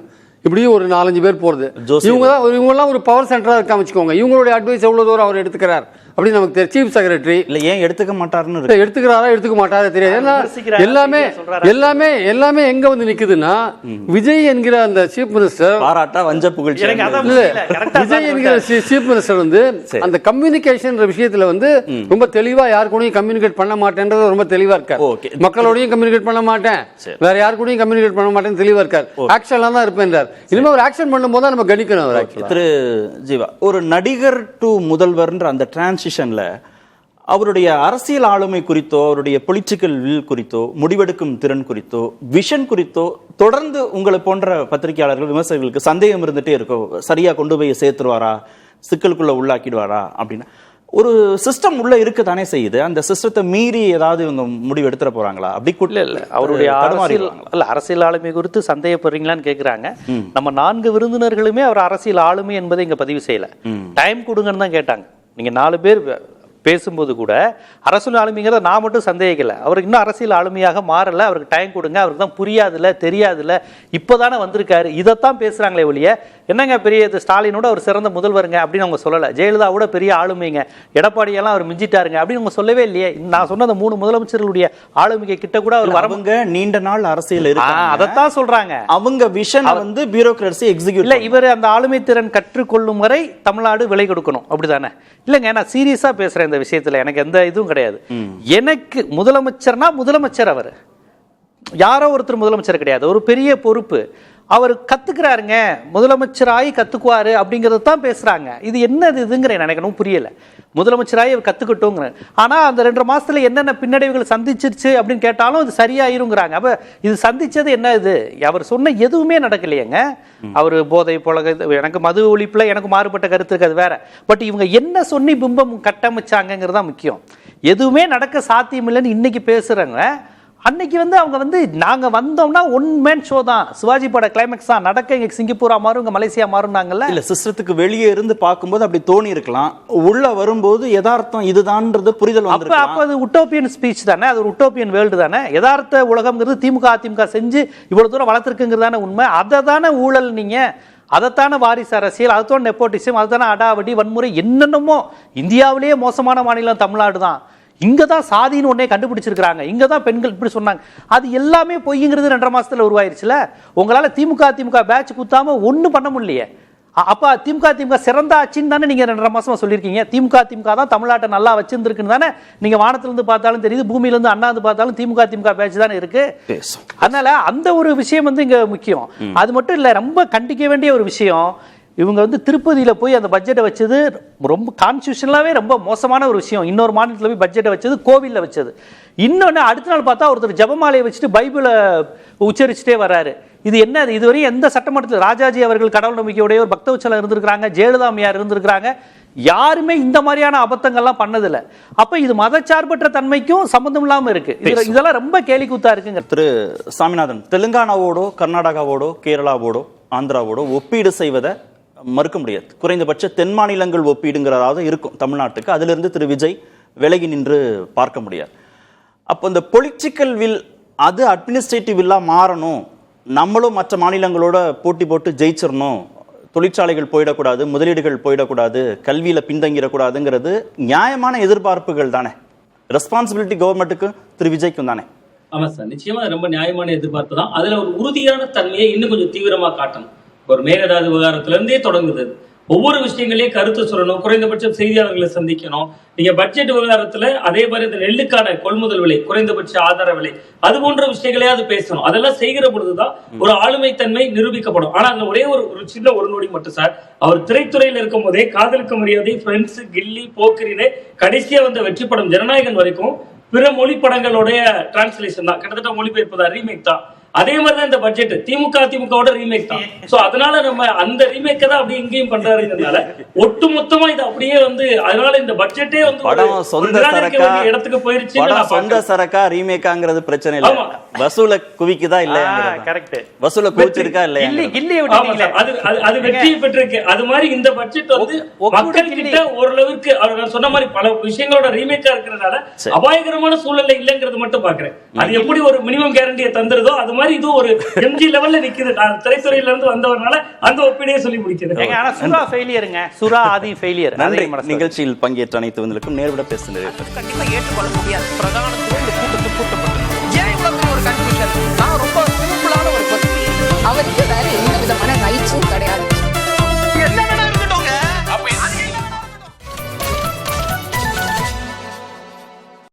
இப்படி ஒரு 4-5 பேர் போறது. இவங்கெல்லாம் ஒரு பவர் சென்டரா இருக்காம வச்சுக்கோங்க. இவங்களுடைய அட்வைஸ் எவ்வளவு தூரம் அவர் எடுத்துக்கிறார் அப்படின்னு நமக்கு தெரியும். சீஃப் செக்ரட்டரி இல்ல, ஏன் எடுத்துக்க மாட்டாருன்னு, எடுத்துக்கிறாரா எடுத்துக்க மாட்டாரா தெரியாது. எல்லாமே எங்க வந்து நிக்குதுன்னா, விஜய் என்கிற அந்த சீஃப் மினிஸ்டர் பாராட்டா வஞ்ச புகழ்ச்சி. விஜய் என்கிற சீஃப் மினிஸ்டர் வந்து அந்த கம்யூனிகேஷன் விஷயத்துல வந்து ரொம்ப தெளிவா யார் கூடயும் கம்யூனிகேட் பண்ண மாட்டேன்றது ரொம்ப தெளிவா இருக்காரு. மக்களோடையும் கம்யூனிகேட் பண்ண மாட்டேன், வேற யார் கூடயும் கம்யூனிகேட் பண்ண மாட்டேன்னு தெளிவா இருக்காரு. ஆக்ஷன்ல தான் இருப்பேன். இனிமே ஒரு ஆக்ஷன் பண்ணும்போது தான் நம்ம கணிக்கணும். திரு ஜீவா, ஒரு நடிகர் டு முதல்வர்ன்ற அந்த டிரான்சிஷன்ல அவருடைய அரசியல் ஆளுமை குறித்தோ, அவருடைய பொலிட்டிக்கல் வில் குறித்தோ, முடிவெடுக்கும் திறன் குறித்தோ, விஷன் குறித்தோ தொடர்ந்து உங்களை போன்ற பத்திரிகையாளர்கள், விமர்சகர்களுக்கு சந்தேகம் இருந்துட்டே இருக்கும். சரியா கொண்டு போய் சேர்த்துருவாரா, சிக்கலுக்குள்ள உள்ளாக்கிடுவாரா அப்படின்னு. ஒரு சிஸ்டம் உள்ள இருக்க தானே செய்யுது. அந்த சிஸ்டத்தை மீறி ஏதாவது இவங்க முடிவு எடுத்துட போறாங்களா? அப்படி கூட இல்ல, அவருடைய அரசியல் ஆளுமை குறித்து சந்தேகப்படுறீங்களான்னு கேட்கிறாங்க. நம்ம 4 விருந்தினர்களுமே அவர் அரசியல் ஆளுமை என்பதை இங்க பதிவு செய்யல. டைம் கொடுங்கன்னு தான் கேட்டாங்க. நீங்க 4 பேர் பேசும்போது கூட அரசியல் ஆளுமைங்கிறத நான் மட்டும் சந்தேகிக்கல. அவருக்கு இன்னும் அரசியல் ஆளுமையாக மாறல. அவருக்கு டைம் கொடுங்க, அவருக்கு தான் புரியாதுல, தெரியாதுல, இப்போதானே வந்திருக்காரு, இதைத்தான் பேசுறாங்களே ஒழிய என்னங்க பெரிய ஸ்டாலினோட அவர் சிறந்த முதல்வருங்க அப்படின்னு அவங்க சொல்லல. ஜெயலலிதாவோட பெரிய ஆளுமைங்க, எடப்பாடியெல்லாம் அவர் மிஞ்சிட்டாருங்க அப்படின்னு அவங்க சொல்லவே இல்லையே. நான் சொன்ன அந்த 3 முதலமைச்சர்களுடைய ஆளுமைக்கு கிட்ட கூட அவர் வரவங்க நீண்ட நாள் அரசியல் இருக்கு, அதைத்தான் சொல்றாங்க. அவங்க விஷன் வந்து பியூரோக்ரசி எக்ஸிக்யூட் இல்ல, இவர் அந்த ஆளுமை திறன் கற்றுக்கொள்ளும் வரை தமிழ்நாடு விலை கொடுக்கணும், அப்படிதானே? இல்லைங்க, நான் சீரியஸா பேசுறேன் இந்த விஷயத்துல. எனக்கு எந்த இதுவும் கிடையாது. எனக்கு முதலமைச்சர்னா முதலமைச்சர், அவர் யாரோ ஒருத்தர் முதலமைச்சர் கிடையாது, ஒரு பெரிய பொறுப்பு. அவர் கத்துக்கிறாருங்க, முதலமைச்சராகி கத்துக்குவாரு அப்படிங்கறது தான் பேசுறாங்க. இது என்னது இதுங்கிறேன், எனக்கு ஒன்றும் புரியல. முதலமைச்சராகி அவர் கத்துக்கிட்டோங்கிற, ஆனா அந்த 2.5 மாசத்துல என்னென்ன பின்னடைவுகள் சந்திச்சிருச்சு அப்படின்னு கேட்டாலும் இது சரியாயிருங்கிறாங்க. அப்ப இது சந்திச்சது என்ன? இது அவர் சொன்ன எதுவுமே நடக்கலையேங்க. அவர் போதை போல, எனக்கு மது ஒழிப்புல எனக்கு மாறுபட்ட கருத்து இருக்கு, அது வேற. பட் இவங்க என்ன சொல்லி பிம்பம் கட்டமைச்சாங்கிறது தான் முக்கியம். எதுவுமே நடக்க சாத்தியம் இல்லைன்னு இன்னைக்கு பேசுறாங்க. அன்னைக்கு அவங்க நாங்க வந்தோம்னா ஒன் மேன் ஷோ தான், சிவாஜி பட கிளைமேக்ஸ் தான் நடக்க, இங்க சிங்கப்பூரா மாறும், இங்க மலேசியா மாறும்னாங்கல்ல. இல்ல, சிஸ்டத்துக்கு வெளியே இருந்து பார்க்கும்போது அப்படி தோணி இருக்கலாம், உள்ள வரும்போது யதார்த்தம் இதுதான்ன்றது புரிதல் வந்திருக்கலாம். அப்ப அது உட்டோப்பியன் ஸ்பீச் தானே, அது ஒரு உட்டோப்பியன் வேர்ல்டு தானே. யதார்த்த உலகம்ங்கிறது திமுக அதிமுக செஞ்சு இவ்வளவு தூரம் வளர்த்திருக்குங்கிறது தானே உண்மை. அதை தானே ஊழல், நீங்க அதைத்தானே வாரிசு அரசியல், அதைத்தான நெப்போட்டிசம், அதுதானே அடாவடி வன்முறை, என்னென்னமோ. இந்தியாவிலேயே மோசமான மாநிலம் தமிழ்நாடு தான். இங்க தான் சாதின்னு ஒன்னே கண்டுபிடிச்சிருக்காங்க, இங்க தான் பெண்கள் இப்படி சொன்னாங்க. அது எல்லாமே பொய்ங்கிறது 2.5 மாசத்துல உருவாயிருச்சுல. உங்களால திமுக பேட்ச் குத்தாம ஒண்ணும் பண்ண முடியலையே. அப்ப திமுக சிறந்த ஆட்சின்னு தானே நீங்க 2.5 மாசமா சொல்லியிருக்கீங்க. திமுக தான் தமிழ்நாட்டை நல்லா வச்சிருந்துருக்குன்னு தானே நீங்க வானத்துல இருந்து பார்த்தாலும் தெரியுது, பூமியில இருந்து அண்ணாந்து பார்த்தாலும் திமுக பேட்ச் தானே இருக்கு. அதனால அந்த ஒரு விஷயம் இங்க முக்கியம். அது மட்டும் இல்ல, ரொம்ப கண்டிக்க வேண்டிய ஒரு விஷயம், இவங்க திருப்பதியில போய் அந்த பட்ஜெட்டை வச்சது ரொம்ப கான்ஸ்டியூஷனலாவே ரொம்ப மோசமான ஒரு விஷயம். இன்னொரு மாநிலத்தில் போய் பட்ஜெட்டை வச்சது, கோவில்ல வச்சது. இன்னொன்னு அடுத்த நாள் பார்த்தா ஒருத்தர் ஜபமாலையை வச்சுட்டு பைபிளை உச்சரிச்சுட்டே வர்றாரு. இது என்ன? இதுவரையும் எந்த சட்டமன்றத்தில் ராஜாஜி அவர்கள் கடவுள் நம்பிக்கையுடைய ஒரு பக்த உச்சலம் இருந்திருக்காங்க, ஜெயலலிதா அம்மையார் இருந்திருக்காங்க, யாருமே இந்த மாதிரியான அபத்தங்கள்லாம் பண்ணதில்ல. அப்ப இது மதச்சார்பற்ற தன்மைக்கும் சம்பந்தம் இல்லாம இருக்கு. இதெல்லாம் ரொம்ப கேலிக்கூத்தா இருக்குங்க. திரு சாமிநாதன், தெலுங்கானாவோடோ கர்நாடகாவோடோ கேரளாவோடோ ஆந்திராவோடோ ஒப்பீடு செய்வதை மறுக்க முடியாது. குறைந்தபட்ச தென் மாநிலங்கள் ஒப்பீடுங்கிறதாவது இருக்கும் தமிழ்நாட்டுக்கு. அதிலிருந்து திரு விஜய் விலகி நின்று பார்க்க முடியாது. அப்போ இந்த பொலிட்டிக்கல் வில் அது அட்மினிஸ்ட்ரேட்டிவ் வில்லா மாறணும், நம்மளும் மற்ற மாநிலங்களோட போட்டி போட்டு ஜெயிச்சிடணும், தொழிற்சாலைகள் போயிடக்கூடாது, முதலீடுகள் போயிடக்கூடாது, கல்வியில பின்தங்கிடக்கூடாதுங்கிறது நியாயமான எதிர்பார்ப்புகள் தானே. ரெஸ்பான்சிபிலிட்டி கவர்மெண்ட்டுக்கு திரு விஜய்க்கும் தானே. ஆமா சார், நிச்சயமா ரொம்ப நியாயமான எதிர்பார்ப்பு தான். அதுல ஒரு உறுதியான தன்மையை இன்னும் கொஞ்சம் தீவிரமா காட்டணும். ஒரு மேகதாது விவகாரத்துல இருந்தே தொடங்குது. ஒவ்வொரு விஷயங்களையும் கருத்து சொல்லணும், குறைந்தபட்சம் செய்தியாளர்களை சந்திக்கணும். நீங்க பட்ஜெட் விவகாரத்துல அதே மாதிரி இந்த நெல்லுக்கான கொள்முதல் விலை, குறைந்தபட்ச ஆதார விலை, அது போன்ற விஷயங்களையாவது பேசணும். அதெல்லாம் செய்கிற பொழுதுதான் ஒரு ஆளுமை தன்மை நிரூபிக்கப்படும். ஆனா அந்த ஒரே ஒரு சின்ன ஒரு நொடி மட்டும் சார், அவர் திரைத்துறையில இருக்கும் போதே காதலுக்கு மரியாதை, ஃப்ரெண்ட்ஸ், கில்லி, போக்கிரினே, கடைசியா வந்த வெற்றி படம் ஜனநாயகன் வரைக்கும் பிற மொழி படங்களுடைய டிரான்ஸ்லேஷன் தான், கிட்டத்தட்ட மொழிபெயர்ப்பு தான், ரீமேக் தான். அதே மாதிரிதான் இந்த பட்ஜெட் திமுகவோட ரீமேக் தான். சோ அதனால நம்ம அந்த ரீமேக்க தான் அப்படியே இங்கேயும் பண்றாருங்கிறதுனால ஒட்டு மொத்தமா இது அப்படியே அதனால இந்த பட்ஜெட்டே இடத்துக்கு போயிருச்சு. சொந்த சரக்கா ரீமேக்காங்கிறது பிரச்சனை இல்ல, வசூல குவிக்குதா இல்லையா, கரெக்ட், வசூல குவிச்சிருக்கா இல்லையா, அது வெற்றியை பெற்றிருக்கு. அது மாதிரி இந்த பட்ஜெட் மக்கள் கிட்ட ஓரளவுக்கு அவர் சொன்ன மாதிரி பல விஷயங்களோட ரீமேக்கா இருக்கிறதுனால அபாயகரமான சூழ்நிலை இல்லைங்கிறது மட்டும் பாக்குறேன். அது எப்படி ஒரு மினிமம் கேரண்டியை தந்துருதோ அது மாதிரி இது ஒரு எம்ஜி லெவல்ல நிக்குது. நான் திரைத்துறையில இருந்து வந்தவனால அந்த ஒப்பீடையே சொல்லி முடிக்கிறேன். ஆனா சுறா ஃபெயிலியருங்க, சுறா ஆதி ஃபெயிலியர். நிகழ்ச்சியில் பங்கேற்ற அனைத்து வந்தலுக்கும் நேர்விட பேசுகிறேன். கண்டிப்பா ஏற்றுக்கொள்ள முடியாது. பிரதான